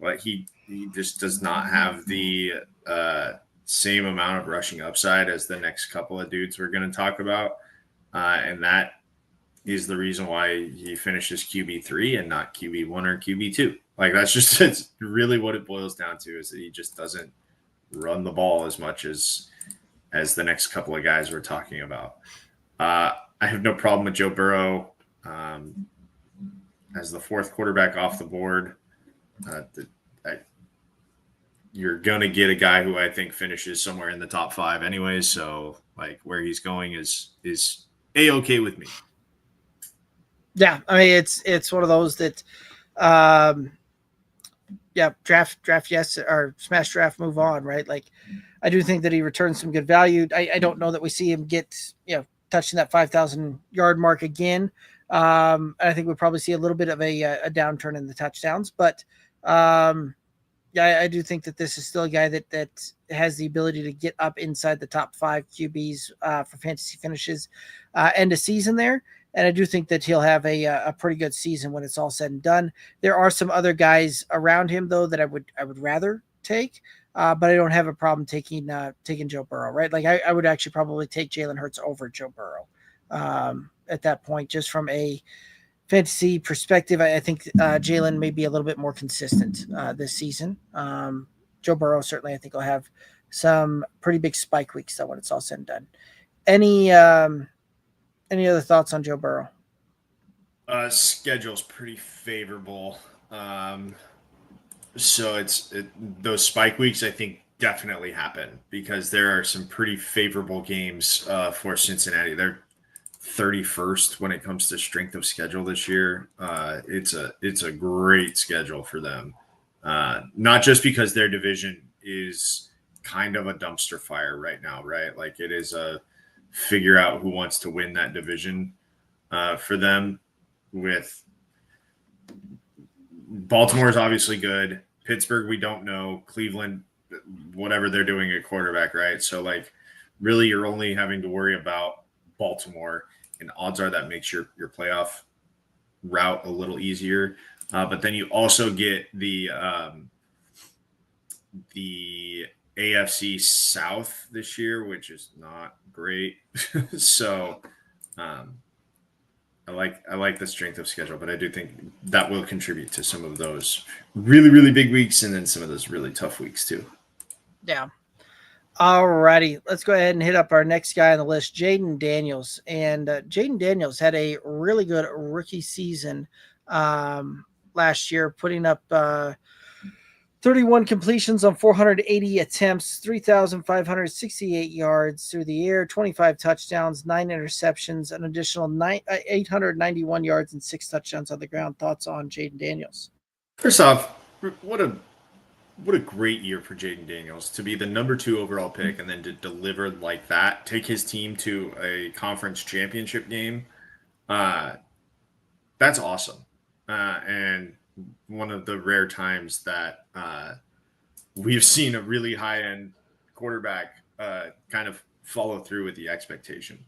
S3: but he just does not have the same amount of rushing upside as the next couple of dudes we're going to talk about. And that is the reason why he finishes QB3 and not QB1 or QB2. Like, it's really what it boils down to, is that he just doesn't run the ball as much as the next couple of guys we're talking about. I have no problem with Joe Burrow as the fourth quarterback off the board. You're going to get a guy who I think finishes somewhere in the top 5 anyways. So, like, where he's going is A-okay with me.
S2: Yeah, I mean, it's one of those that, draft yes, or smash draft, move on, right? Like, I do think that he returns some good value. I don't know that we see him get, touching that 5,000 yard mark again. I think we'll probably see a little bit of a downturn in the touchdowns, but I do think that this is still a guy that has the ability to get up inside the top 5 QBs for fantasy finishes end of season there. And I do think that he'll have a pretty good season when it's all said and done. There are some other guys around him, though, that I would rather take. But I don't have a problem taking Joe Burrow, right? Like, I would actually probably take Jalen Hurts over Joe Burrow at that point, just from a fantasy perspective. I think Jalen may be a little bit more consistent this season. Joe Burrow certainly, I think, will have some pretty big spike weeks, though, when it's all said and done. Any other thoughts on Joe Burrow?
S3: Schedule's pretty favorable. So those spike weeks, I think, definitely happen, because there are some pretty favorable games for Cincinnati. They're 31st when it comes to strength of schedule this year. It's a great schedule for them. Not just because their division is kind of a dumpster fire right now, right? Like, it is a figure out who wants to win that division for them. With Baltimore is obviously good. Pittsburgh, we don't know. Cleveland, whatever they're doing at quarterback, right? So, like, really, you're only having to worry about Baltimore, and odds are that makes your playoff route a little easier. But then you also get the AFC South this year, which is not great. So, a I like the strength of schedule, but I do think that will contribute to some of those really, really big weeks and then some of those really tough weeks too.
S2: Yeah. Alrighty, let's go ahead and hit up our next guy on the list, Jaden Daniels. And Jaden Daniels had a really good rookie season last year, putting up 31 completions on 480 attempts, 3,568 yards through the air, 25 touchdowns, 9 interceptions, an additional 891 yards and 6 touchdowns on the ground. Thoughts on Jaden Daniels?
S3: First off, what a great year for Jaden Daniels to be the number 2 overall pick and then to deliver like that, take his team to a conference championship game. That's awesome. And one of the rare times that we've seen a really high-end quarterback kind of follow through with the expectation.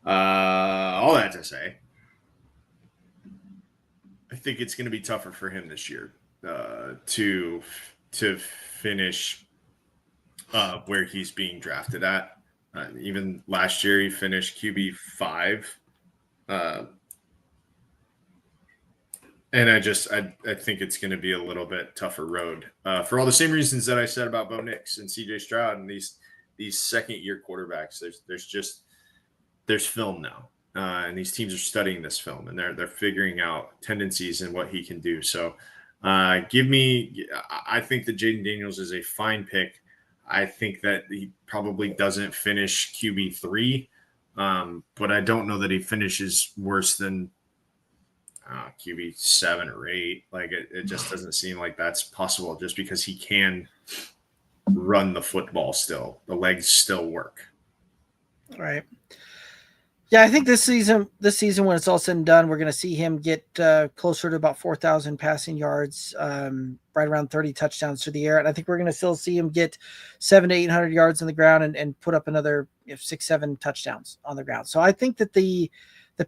S3: All that to say, I think it's going to be tougher for him this year to finish where he's being drafted at. Even last year, he finished QB5. And I think it's going to be a little bit tougher road for all the same reasons that I said about Bo Nix and CJ Stroud and these second-year quarterbacks. There's film now, and these teams are studying this film and they're figuring out tendencies and what he can do. So, I think that Jaden Daniels is a fine pick. I think that he probably doesn't finish QB3, but I don't know that he finishes worse than QB 7 or 8. Like it just doesn't seem like that's possible just because he can run the football still. The legs still work.
S2: All right. Yeah, I think this season when it's all said and done, we're going to see him get closer to about 4,000 passing yards, right around 30 touchdowns through the air. And I think we're going to still see him get 700 to 800 yards on the ground and put up another 6-7 touchdowns on the ground. So I think that the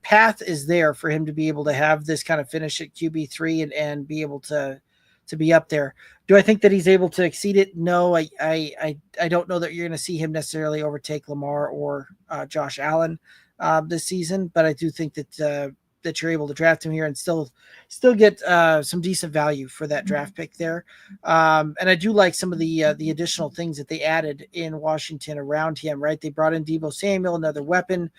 S2: path is there for him to be able to have this kind of finish at QB3 and be able to be up there. Do I think that he's able to exceed it? No, I don't know that you're going to see him necessarily overtake Lamar or Josh Allen this season, but I do think that you're able to draft him here and still get some decent value for that draft pick there. And I do like some of the additional things that they added in Washington around him, right? They brought in Deebo Samuel, another weapon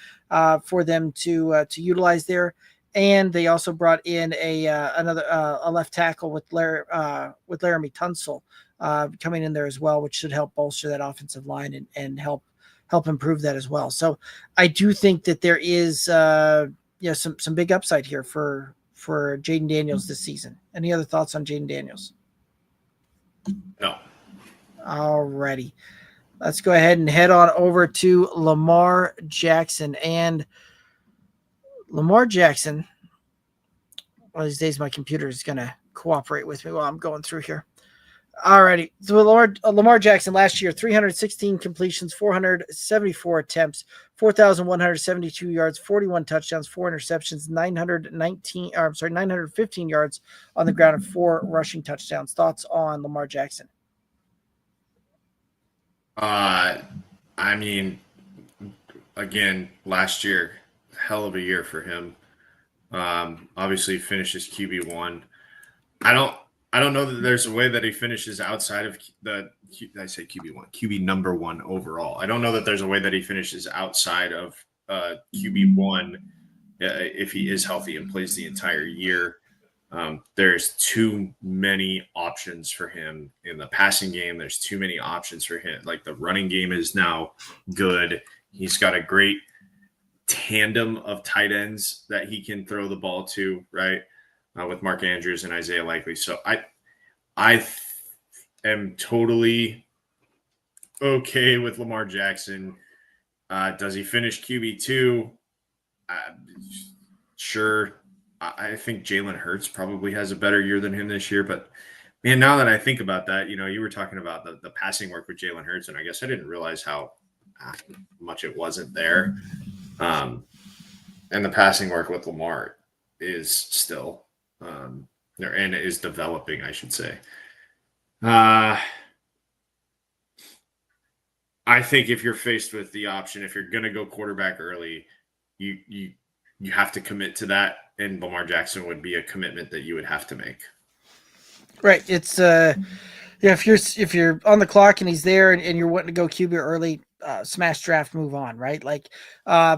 S2: for them to utilize there. And they also brought in another left tackle with Laramie Tunsil coming in there as well, which should help bolster that offensive line and help improve that as well. So I do think that there is some big upside here for Jaden Daniels this season. Any other thoughts on Jaden Daniels?
S3: No.
S2: Alrighty. Let's go ahead and head on over to Lamar Jackson. And Lamar Jackson, one of these days my computer is going to cooperate with me while I'm going through here. Alrighty. So Lamar Jackson last year, 316 completions, 474 attempts, 4,172 yards, 41 touchdowns, 4 interceptions, 915 yards on the ground and 4 rushing touchdowns. Thoughts on Lamar Jackson?
S3: I mean, again, last year, hell of a year for him. Obviously finishes QB1. I don't know that there's a way that he finishes outside of QB number 1 overall. I don't know that there's a way that he finishes outside of QB1 if he is healthy and plays the entire year. There's too many options for him in the passing game. There's too many options for him. Like the running game is now good. He's got a great tandem of tight ends that he can throw the ball to, right? With Mark Andrews and Isaiah Likely. So I am totally okay with Lamar Jackson. Does he finish QB2? Sure. I think Jalen Hurts probably has a better year than him this year. But, man, now that I think about that, you were talking about the passing work with Jalen Hurts, and I guess I didn't realize how much it wasn't there. And the passing work with Lamar is still and it is developing, I should say. I think if you're faced with the option, if you're going to go quarterback early, you you have to commit to that, and Lamar Jackson would be a commitment that you would have to make.
S2: Right. It's if you're on the clock and he's there and you're wanting to go QB early, smash draft, move on, right? Like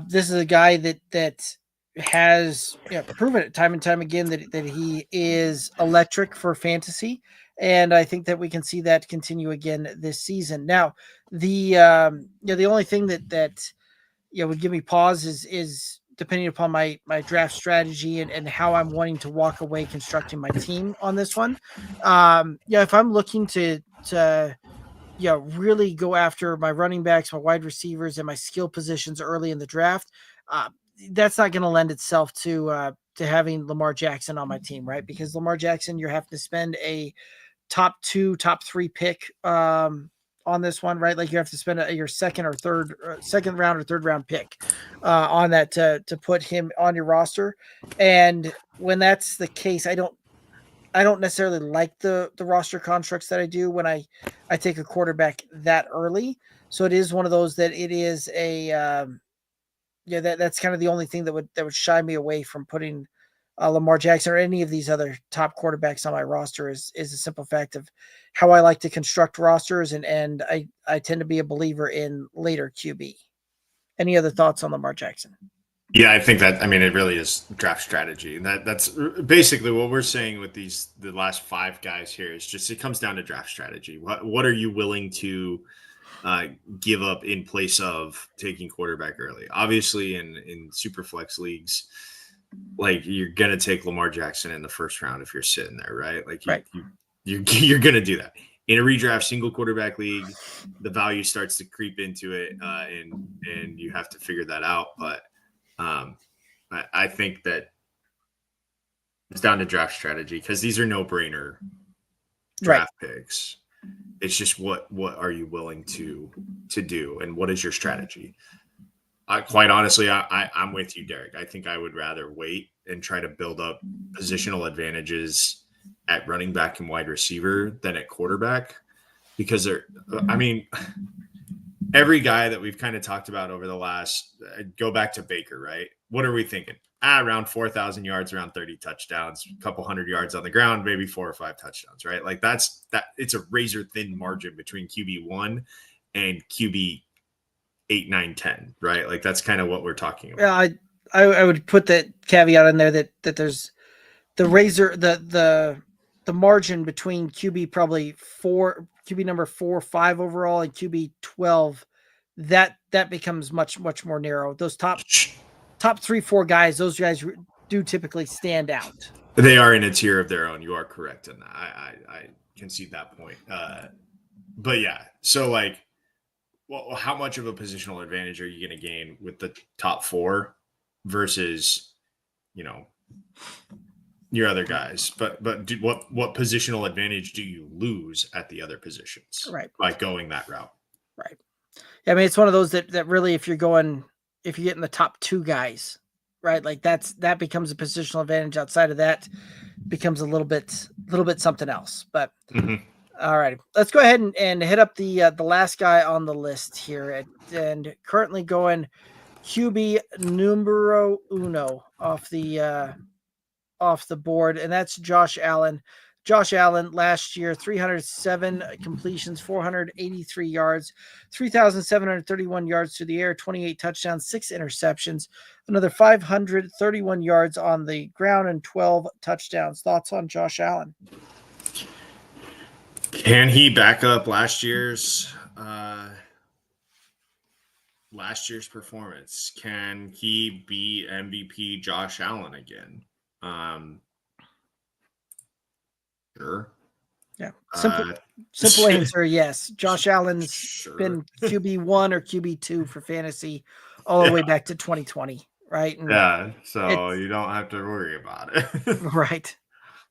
S2: this is a guy that has proven it time and time again that he is electric for fantasy. And I think that we can see that continue again this season. Now, the the only thing that would give me pause is depending upon my draft strategy and how I'm wanting to walk away constructing my team on this one. If I'm looking to really go after my running backs, my wide receivers, and my skill positions early in the draft, that's not going to lend itself to having Lamar Jackson on my team, right? Because Lamar Jackson, you're having to spend a top 2, top 3 pick on this one, right? Like you have to spend your second round or third round pick on that to put him on your roster. And when that's the case, I don't necessarily like the roster constructs that I do when I take a quarterback that early. So it is one of those that it is a that's kind of the only thing that would shy me away from putting Lamar Jackson or any of these other top quarterbacks on my roster is a simple fact of how I like to construct rosters, and I tend to be a believer in later QB. Any other thoughts on Lamar Jackson?
S3: Yeah, I think that, it really is draft strategy. And that's basically what we're saying with the last 5 guys here is just, it comes down to draft strategy. What are you willing to give up in place of taking quarterback early? Obviously in Superflex leagues, like you're going to take Lamar Jackson in the first round if you're sitting there, right? Like you're going to do that. In a redraft single quarterback league, the value starts to creep into it, and you have to figure that out. But I think that it's down to draft strategy because these are no-brainer draft picks. It's just what are you willing to do, and what is your strategy? Quite honestly, I'm with you, Derek. I think I would rather wait and try to build up positional advantages at running back and wide receiver than at quarterback, because every guy that we've kind of talked about over the last, go back to Baker, right? What are we thinking? Around 4,000 yards, around 30 touchdowns, a couple hundred yards on the ground, maybe 4 or 5 touchdowns, right? Like that's it's a razor thin margin between QB1 and QB 8, 9, 10, right? Like that's kind of what we're talking about.
S2: Yeah, I would put that caveat in there that there's the razor, the margin between QB number 4, 5 overall and QB 12, that becomes much more narrow. Those top 3, 4 guys, those guys do typically stand out.
S3: They are in a tier of their own. You are correct in that. I can see that point. But yeah, so like, well, how much of a positional advantage are you going to gain with the top 4 versus, your other guys? But what positional advantage do you lose at the other positions?
S2: Right.
S3: By going that route.
S2: Right. Yeah, it's one of those that really, if you're getting the top 2 guys, right? Like that becomes a positional advantage. Outside of that becomes a little bit something else. But All right, let's go ahead and hit up the last guy on the list here, and currently going QB numero uno off the board, and that's Josh Allen. Josh Allen last year, 307 completions, 483 yards, 3,731 yards through the air, 28 touchdowns, 6 interceptions, another 531 yards on the ground, and 12 touchdowns. Thoughts on Josh Allen?
S3: Can he back up last year's performance? Can he be MVP Josh Allen again? Sure.
S2: Yeah. Simple answer, yes. Josh Allen's been QB1 or QB2 for fantasy all the way back to 2020, right?
S3: And so you don't have to worry about it.
S2: Right.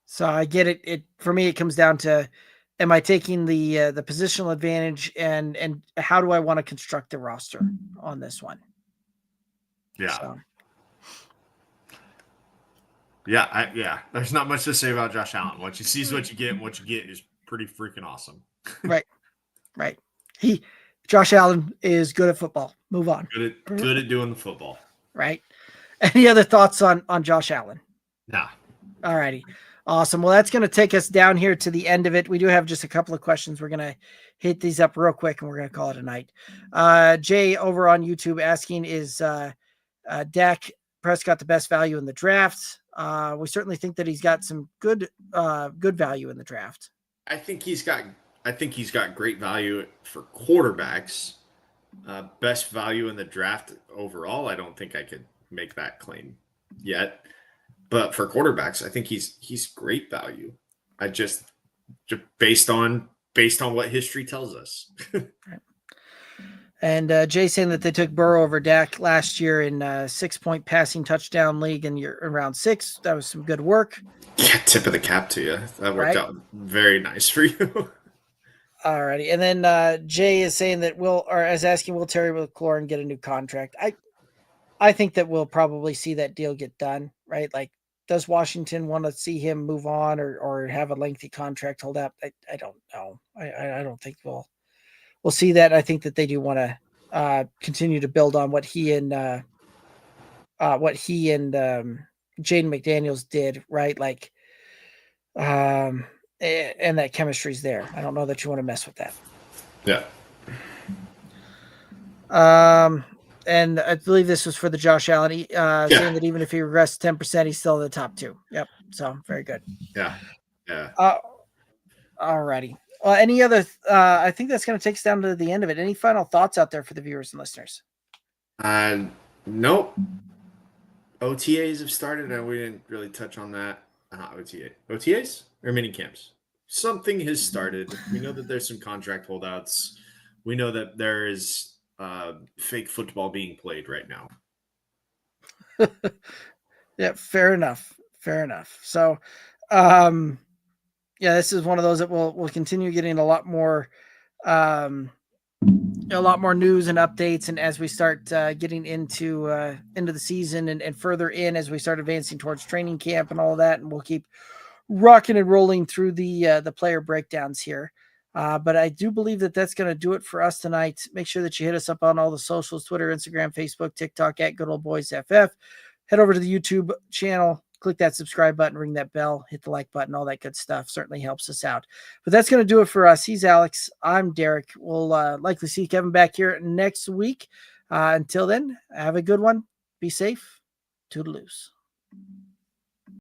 S2: So I get it. It for me, it comes down to, am I taking the positional advantage, and how do I want to construct the roster on this one?
S3: Yeah.
S2: So.
S3: Yeah. There's not much to say about Josh Allen. What you see is what you get, and what you get is pretty freaking awesome.
S2: Right. Josh Allen is good at football. Move on.
S3: Good at doing the football.
S2: Right. Any other thoughts on Josh Allen?
S3: Nah.
S2: All righty. Awesome. Well, that's going to take us down here to the end of it. We do have just a couple of questions. We're going to hit these up real quick and we're going to call it a night. Jay over on YouTube asking, is Dak Prescott the best value in the draft? We certainly think that he's got some good value in the draft.
S3: I think he's got great value for quarterbacks. Best value in the draft overall. I don't think I could make that claim yet. But for quarterbacks, I think he's great value. I just based on what history tells us.
S2: And Jay saying that they took Burrow over Dak last year in 6-point passing touchdown league, and you're around 6. That was some good work.
S3: Yeah, tip of the cap to you. That worked out very nice for you.
S2: Alrighty. And then Jay is saying that asking, will Terry McLaurin get a new contract? I think that we'll probably see that deal get done, right? Like, does Washington want to see him move on or have a lengthy contract hold up? I don't know. I don't think we'll see that. I think that they do want to continue to build on what he and Jaden McDaniels did, right? Like, and that chemistry's there. I don't know that you want to mess with that.
S3: Yeah.
S2: And I believe this was for the Josh Allen, saying that even if he regressed 10%, he's still in the top 2. Yep. So very good.
S3: Yeah. Yeah.
S2: Alrighty. Any other? I think that's going to take us down to the end of it. Any final thoughts out there for the viewers and listeners?
S3: Nope. OTAs have started, and we didn't really touch on that. OTAs or mini camps. Something has started. We know that there's some contract holdouts. We know that there is fake football being played right now.
S2: Yeah, fair enough. So, this is one of those that we'll continue getting a lot more news and updates, and as we start getting into the season and further in, as we start advancing towards training camp and all of that, and we'll keep rocking and rolling through the player breakdowns here. But I do believe that that's going to do it for us tonight. Make sure that you hit us up on all the socials, Twitter, Instagram, Facebook, TikTok at Good Old Boys FF. Head over to the YouTube channel, click that subscribe button, ring that bell, hit the like button, all that good stuff. Certainly helps us out. But that's going to do it for us. He's Alex. I'm Derek. We'll likely see Kevin back here next week. Until then, have a good one. Be safe. Toodaloos.